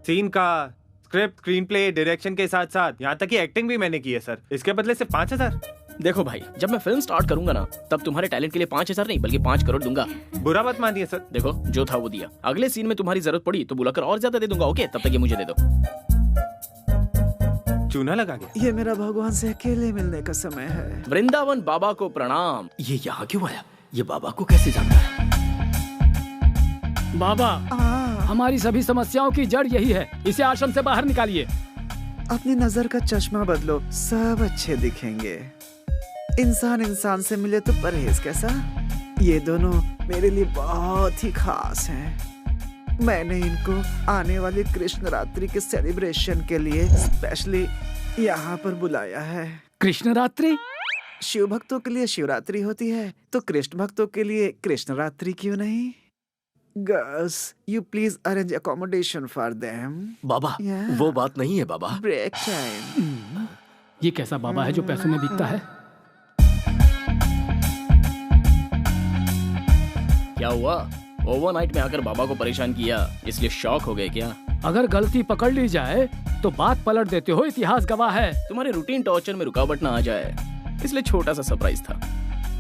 सीन का स्क्रिप्ट, स्क्रीन प्ले, डायरेक्शन के साथ साथ यहाँ तक कि एक्टिंग भी मैंने की है सर। इसके बदले सिर्फ 5,000। देखो भाई, जब मैं फिल्म स्टार्ट करूंगा ना तब तुम्हारे टैलेंट के लिए 5,000 नहीं बल्कि 5 करोड़ दूंगा। बुरा मत मानिए सर। देखो जो था वो दिया। अगले सीन में तुम्हारी जरूरत पड़ी तो बुलाकर और ज्यादा दे दूंगा। ओके, तब तक ये मुझे दे दो। चूना लगा गया। ये मेरा भगवान से अकेले मिलने का समय है। वृंदावन बाबा को प्रणाम। ये यहाँ क्यों आया? ये बाबा को कैसे जानता है? बाबा, हमारी सभी समस्याओं की जड़ यही है। इसे आश्रम से बाहर निकालिए। अपनी नजर का चश्मा बदलो, सब अच्छे दिखेंगे। इंसान इंसान से मिले तो परहेज कैसा? ये दोनों मेरे लिए बहुत ही खास हैं। मैंने इनको आने वाली कृष्ण रात्रि के सेलिब्रेशन के लिए स्पेशली यहाँ पर बुलाया है। कृष्ण रात्रि? शिव भक्तों के लिए शिवरात्रि होती है, तो कृष्ण भक्तों के लिए कृष्ण रात्रि क्यों नहीं? Gus, you please arrange accommodation for them. Baba Yeah. वो बात नहीं है बाबा। Break time. ये कैसा बाबा है जो पैसों में बिकता है? क्या हुआ? ओवरनाइट में आकर बाबा को परेशान किया, इसलिए शॉक हो गए क्या? अगर गलती पकड़ ली जाए तो बात पलट देते हो, इतिहास गवाह है। तुम्हारे रूटीन टॉर्चर में रुकावट ना आ जाए, इसलिए छोटा सा सरप्राइज था।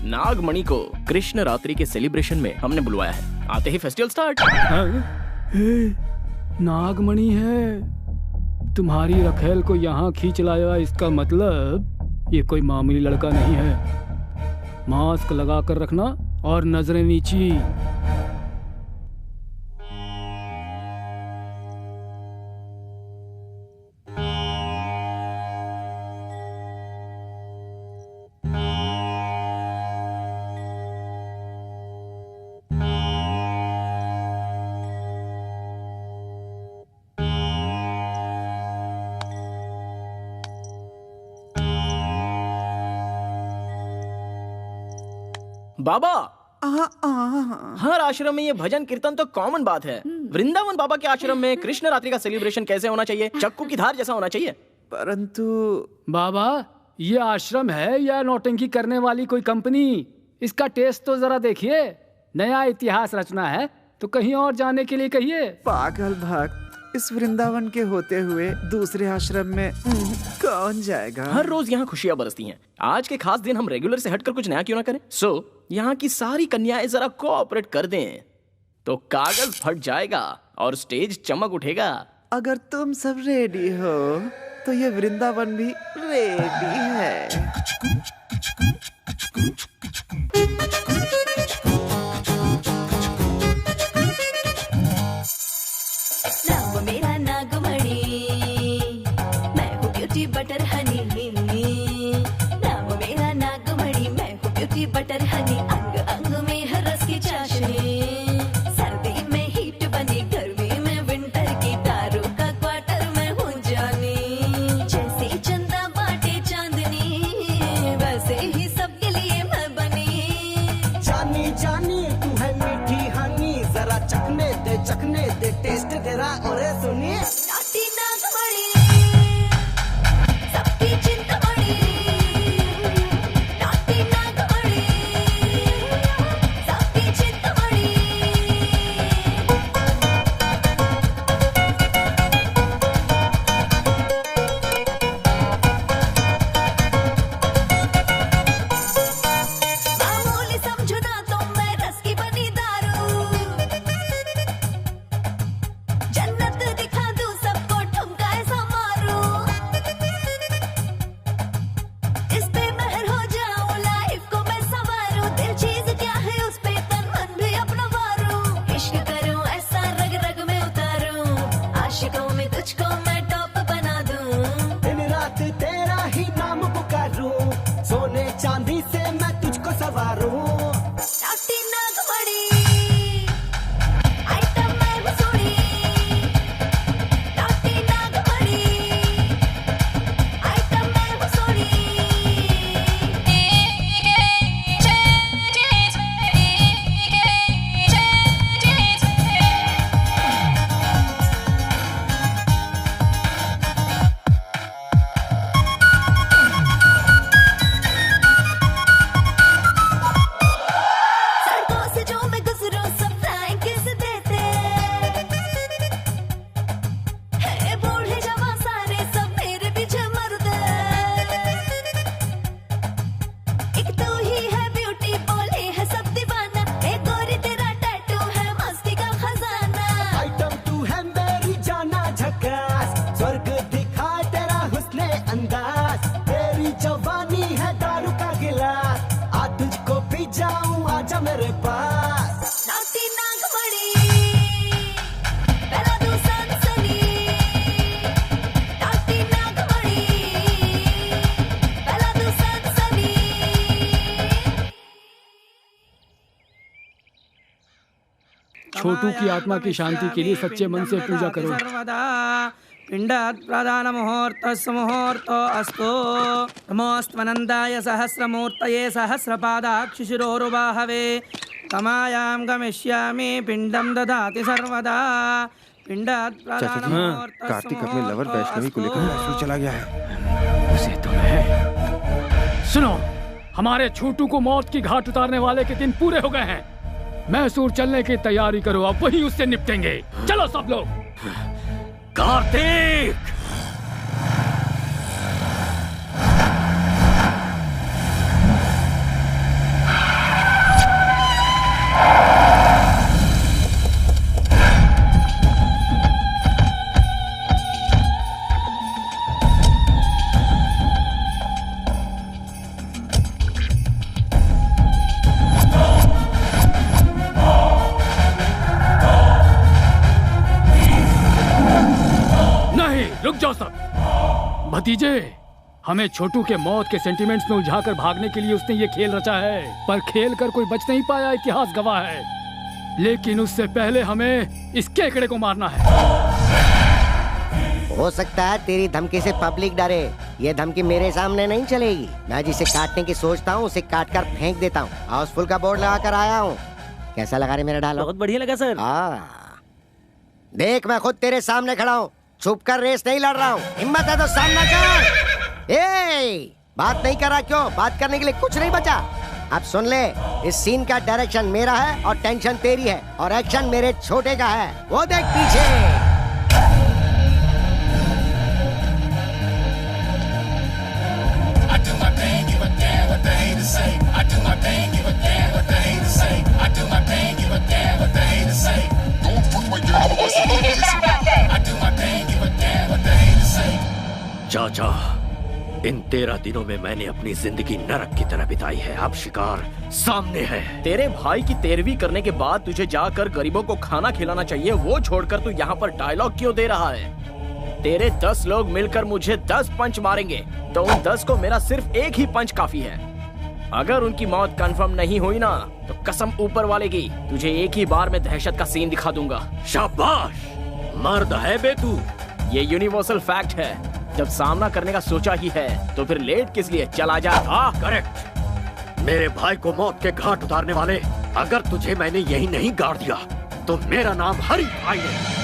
नागमणि को कृष्ण रात्रि के सेलिब्रेशन में हमने बुलवाया है। आते ही फेस्टिवल स्टार्ट। नागमणि है, तुम्हारी रखेल को यहाँ खींच लाया, इसका मतलब ये कोई मामूली लड़का नहीं है। मास्क लगा कर रखना और नजरें नीची। बाबा, हर आश्रम में ये भजन कीर्तन तो कॉमन बात है। वृंदावन बाबा के आश्रम में कृष्ण रात्रि का सेलिब्रेशन कैसे होना चाहिए? चक्कू की धार जैसा होना चाहिए। परंतु बाबा, ये आश्रम है या नौटंकी करने वाली कोई कंपनी? इसका टेस्ट तो जरा देखिए। नया इतिहास रचना है तो कहीं और जाने के लिए कहिए। पागल भक्त, इस वृंदावन के होते हुए दूसरे आश्रम में कौन जाएगा? हर रोज यहाँ खुशियाँ बरसती हैं। आज के खास दिन हम रेगुलर से हटकर कुछ नया क्यों ना करें? यहाँ की सारी कन्याएं जरा कोऑपरेट कर दें तो कागज फट जाएगा और स्टेज चमक उठेगा। अगर तुम सब रेडी हो तो ये वृंदावन भी रेडी है। नाम मेरा नागमणि, मैं हूँ ब्यूटी बटर हनी। नाम मेरा नागमणि, मैं हूँ ब्यूटी बटर हनी। अंग अंग में है रस की चाशनी, सर्दी में हीट बनी, गर्मी में विंटर की, दारू का क्वार्टर में हूँ जानी। जैसे चंदा बाटे चांदनी, वैसे ही सबके लिए मैं बनी। जानी जानी तू है मीठी हनी, जरा चखने दे टेस्ट तेरा। और सुनिए नाटी नागमणि, सबकी चिंतामणि। नाटी नागमणि, सबकी चिंतामणि। मामूली समझो ना तो मैं रस की बनी दारू। जन्नत दिखा दूं सबको, ठुमका ऐसा मारूं। इस पे महर हो जाऊं, लाइफ को मैं संवारूं। दिल चीज क्या है उस पे तन मन भी अपना वारूं। इश्क करूं ऐसा रग रग में उतारूं, आशिकों में तुझको मैं टॉप बना दूं। दिन रात तेरा ही नाम पुकारूं, सोने चांदी से मैं तुझको सवारूं। नाटी नागमणि, आइटम मैं हूँ सोनी। नाटी नागमणि, आइटम मैं हूँ सोनी। सड़कों से जो मैं गुजरूं सब फ्लाइंग किस देते हैं। बूढ़े जवान सारे सब मेरे पीछे मरते। एक तू ही है ब्यूटी, बोले है सब दीवाना। एक गोरी तेरा टैटू है मस्ती का खजाना। आइटम तू है मेरी जाना झकास, स्वर्ग दिखाए तेरा हुस्ने अंदाज। तेरी जवानी है दारू का गिलास, आ तुझको पी जाऊं, आजा मेरे पास। नाटी नागमणि, पहला दूं सनसनी। नाटी नागमणि, पहला दूं सनसनी। छोटू की आत्मा की शांति के लिए सच्चे मन से पूजा करो। सर्वदा पिंडात् प्रदान मुहूर्तस्य मुहूर्तो अस्तु। नमोऽस्त्वनन्दाय सहस्रमूर्तये सहस्रपादाक्षिशिरोरुबाहवे। तमायां गमिष्यामि पिंडम ददाति सर्वदा पिंडात् प्रधानमुहूर्तः कार्तिक अपने लवर वैष्णवी को लेकर मैसूर चला गया है। उसे तो है। सुनो, हमारे छोटू को मौत की घाट उतारने वाले के दिन पूरे हो गए हैं। मैसूर चलने की तैयारी करो, अब वही उससे निपटेंगे। चलो सब लोग। कार्तिक! रुक जाओ सब। भतीजे, हमें छोटू के मौत के सेंटिमेंट्स में उलझाकर भागने के लिए उसने ये खेल रचा है, पर खेल कर कोई बच नहीं पाया, इतिहास गवाह है। लेकिन उससे पहले हमें इस केकड़े को मारना है। हो सकता है तेरी धमकी से पब्लिक डरे। ये धमकी मेरे सामने नहीं चलेगी। मैं जिसे काटने की सोचता हूँ उसे काट कर फेंक देता हूँ। हाउसफुल का बोर्ड लगा कर आया हूँ। कैसा लगा रे मेरा डायलॉग? बहुत बढ़िया लगा सर। देख, मैं खुद तेरे सामने खड़ा हूँ, छुप कर रेस नहीं लड़ रहा हूँ। हिम्मत है तो सामना कर। बात नहीं कर रहा क्यों? बात करने के लिए कुछ नहीं बचा। अब सुन ले, इस सीन का डायरेक्शन मेरा है और टेंशन तेरी है और एक्शन मेरे छोटे का है। वो देख पीछे। चाचा, इन 13 दिनों में मैंने अपनी जिंदगी नरक की तरह बिताई है। अब शिकार सामने है। तेरे भाई की 13वीं करने के बाद तुझे जाकर गरीबों को खाना खिलाना चाहिए। वो छोड़कर तू यहाँ पर डायलॉग क्यों दे रहा है? तेरे 10 लोग मिलकर मुझे 10 पंच मारेंगे, तो उन 10 को मेरा सिर्फ एक ही पंच काफी है। अगर उनकी मौत कंफर्म नहीं हुई ना, तो कसम ऊपर वाले की, तुझे एक ही बार में दहशत का सीन दिखा दूंगा। शाबाश, मर्द है बे तू। ये यूनिवर्सल फैक्ट है। जब सामना करने का सोचा ही है तो फिर लेट किस लिए? चला जा। करेक्ट। मेरे भाई को मौत के घाट उतारने वाले, अगर तुझे मैंने यही नहीं गाड़ दिया तो मेरा नाम हरि भाई है।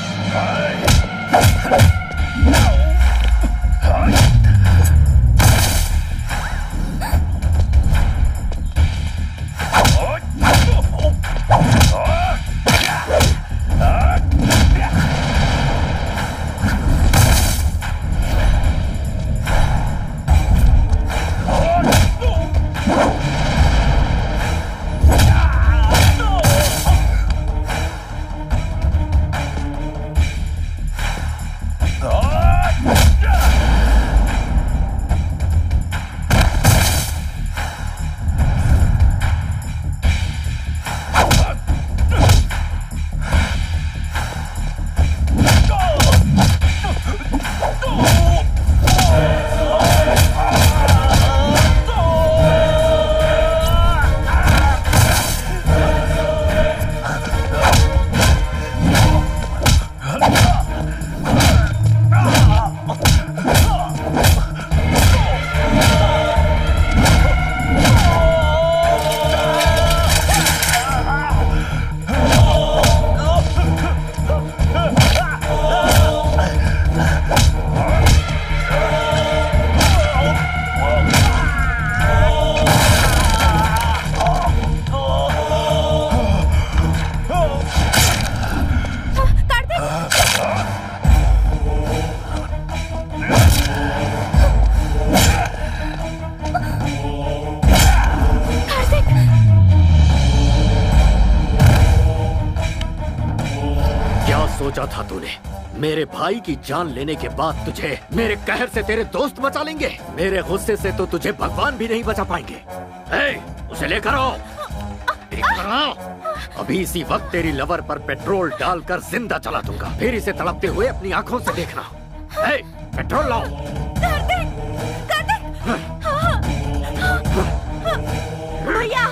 सोचा था तूने? मेरे भाई की जान लेने के बाद तुझे मेरे कहर से तेरे दोस्त बचा लेंगे। मेरे गुस्से से तो तुझे भगवान भी नहीं बचा पाएंगे। उसे लेकर आओ। अभी इसी वक्त तेरी लवर पर पेट्रोल डालकर जिंदा चला दूंगा, फिर इसे तड़पते हुए अपनी आंखों से देखना। पेट्रोल लाओ। भैया,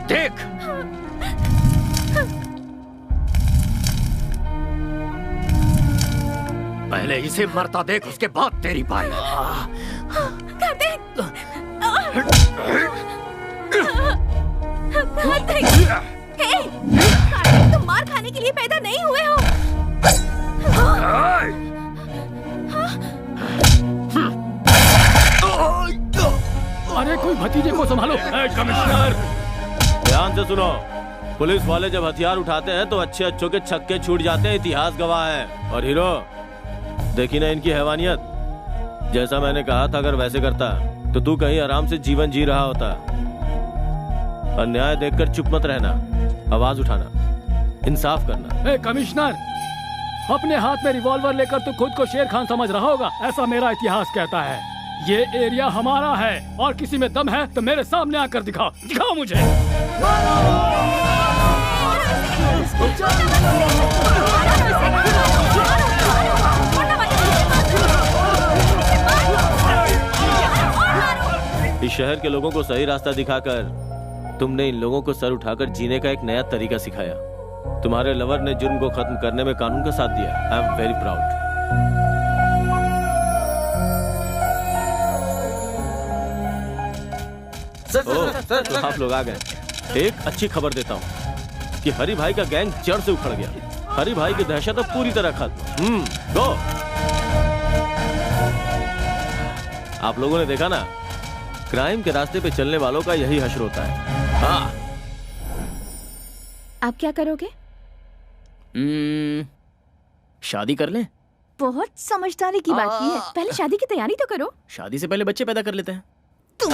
देख, पहले इसे इसे मरता देख, उसके बाद तेरी बारी। कार्तिक! हे! कार्तिक, तुम मार खाने के लिए पैदा नहीं हुए हो। अरे कोई भतीजे को संभालो। कमिश्नर, ध्यान से सुनो। पुलिस वाले जब हथियार उठाते हैं तो अच्छे अच्छों के छक्के छूट जाते हैं, इतिहास गवाह है। और हीरो, देखी ना इनकी हैवानियत। जैसा मैंने कहा था, अगर वैसे करता तो तू कहीं आराम से जीवन जी रहा होता। अन्याय देखकर चुप मत रहना, आवाज उठाना, इंसाफ करना। कमिश्नर, अपने हाथ में रिवॉल्वर लेकर तू खुद को शेर खान समझ रहा होगा, ऐसा मेरा इतिहास कहता है। ये एरिया हमारा है और किसी में दम है तो मेरे सामने आकर दिखाओ मुझे। इस शहर के लोगों को सही रास्ता दिखाकर तुमने इन लोगों को सर उठाकर जीने का एक नया तरीका सिखाया। तुम्हारे लवर ने जुर्म को खत्म करने में कानून का साथ दिया। I am very proud. Sir, तो आप लोग आ गए। एक अच्छी खबर देता हूँ कि हरि भाई का गैंग जड़ से उखड़ गया। हरि भाई की दहशत तो पूरी तरह खत्म। गो। आप लोगों ने देखा ना, क्राइम के रास्ते पे चलने वालों का यही हश्र होता है। हाँ। आप क्या करोगे? शादी कर लें? बहुत समझदारी की बात की है। पहले शादी की तैयारी तो करो। शादी से पहले बच्चे पैदा कर लेते हैं। तुम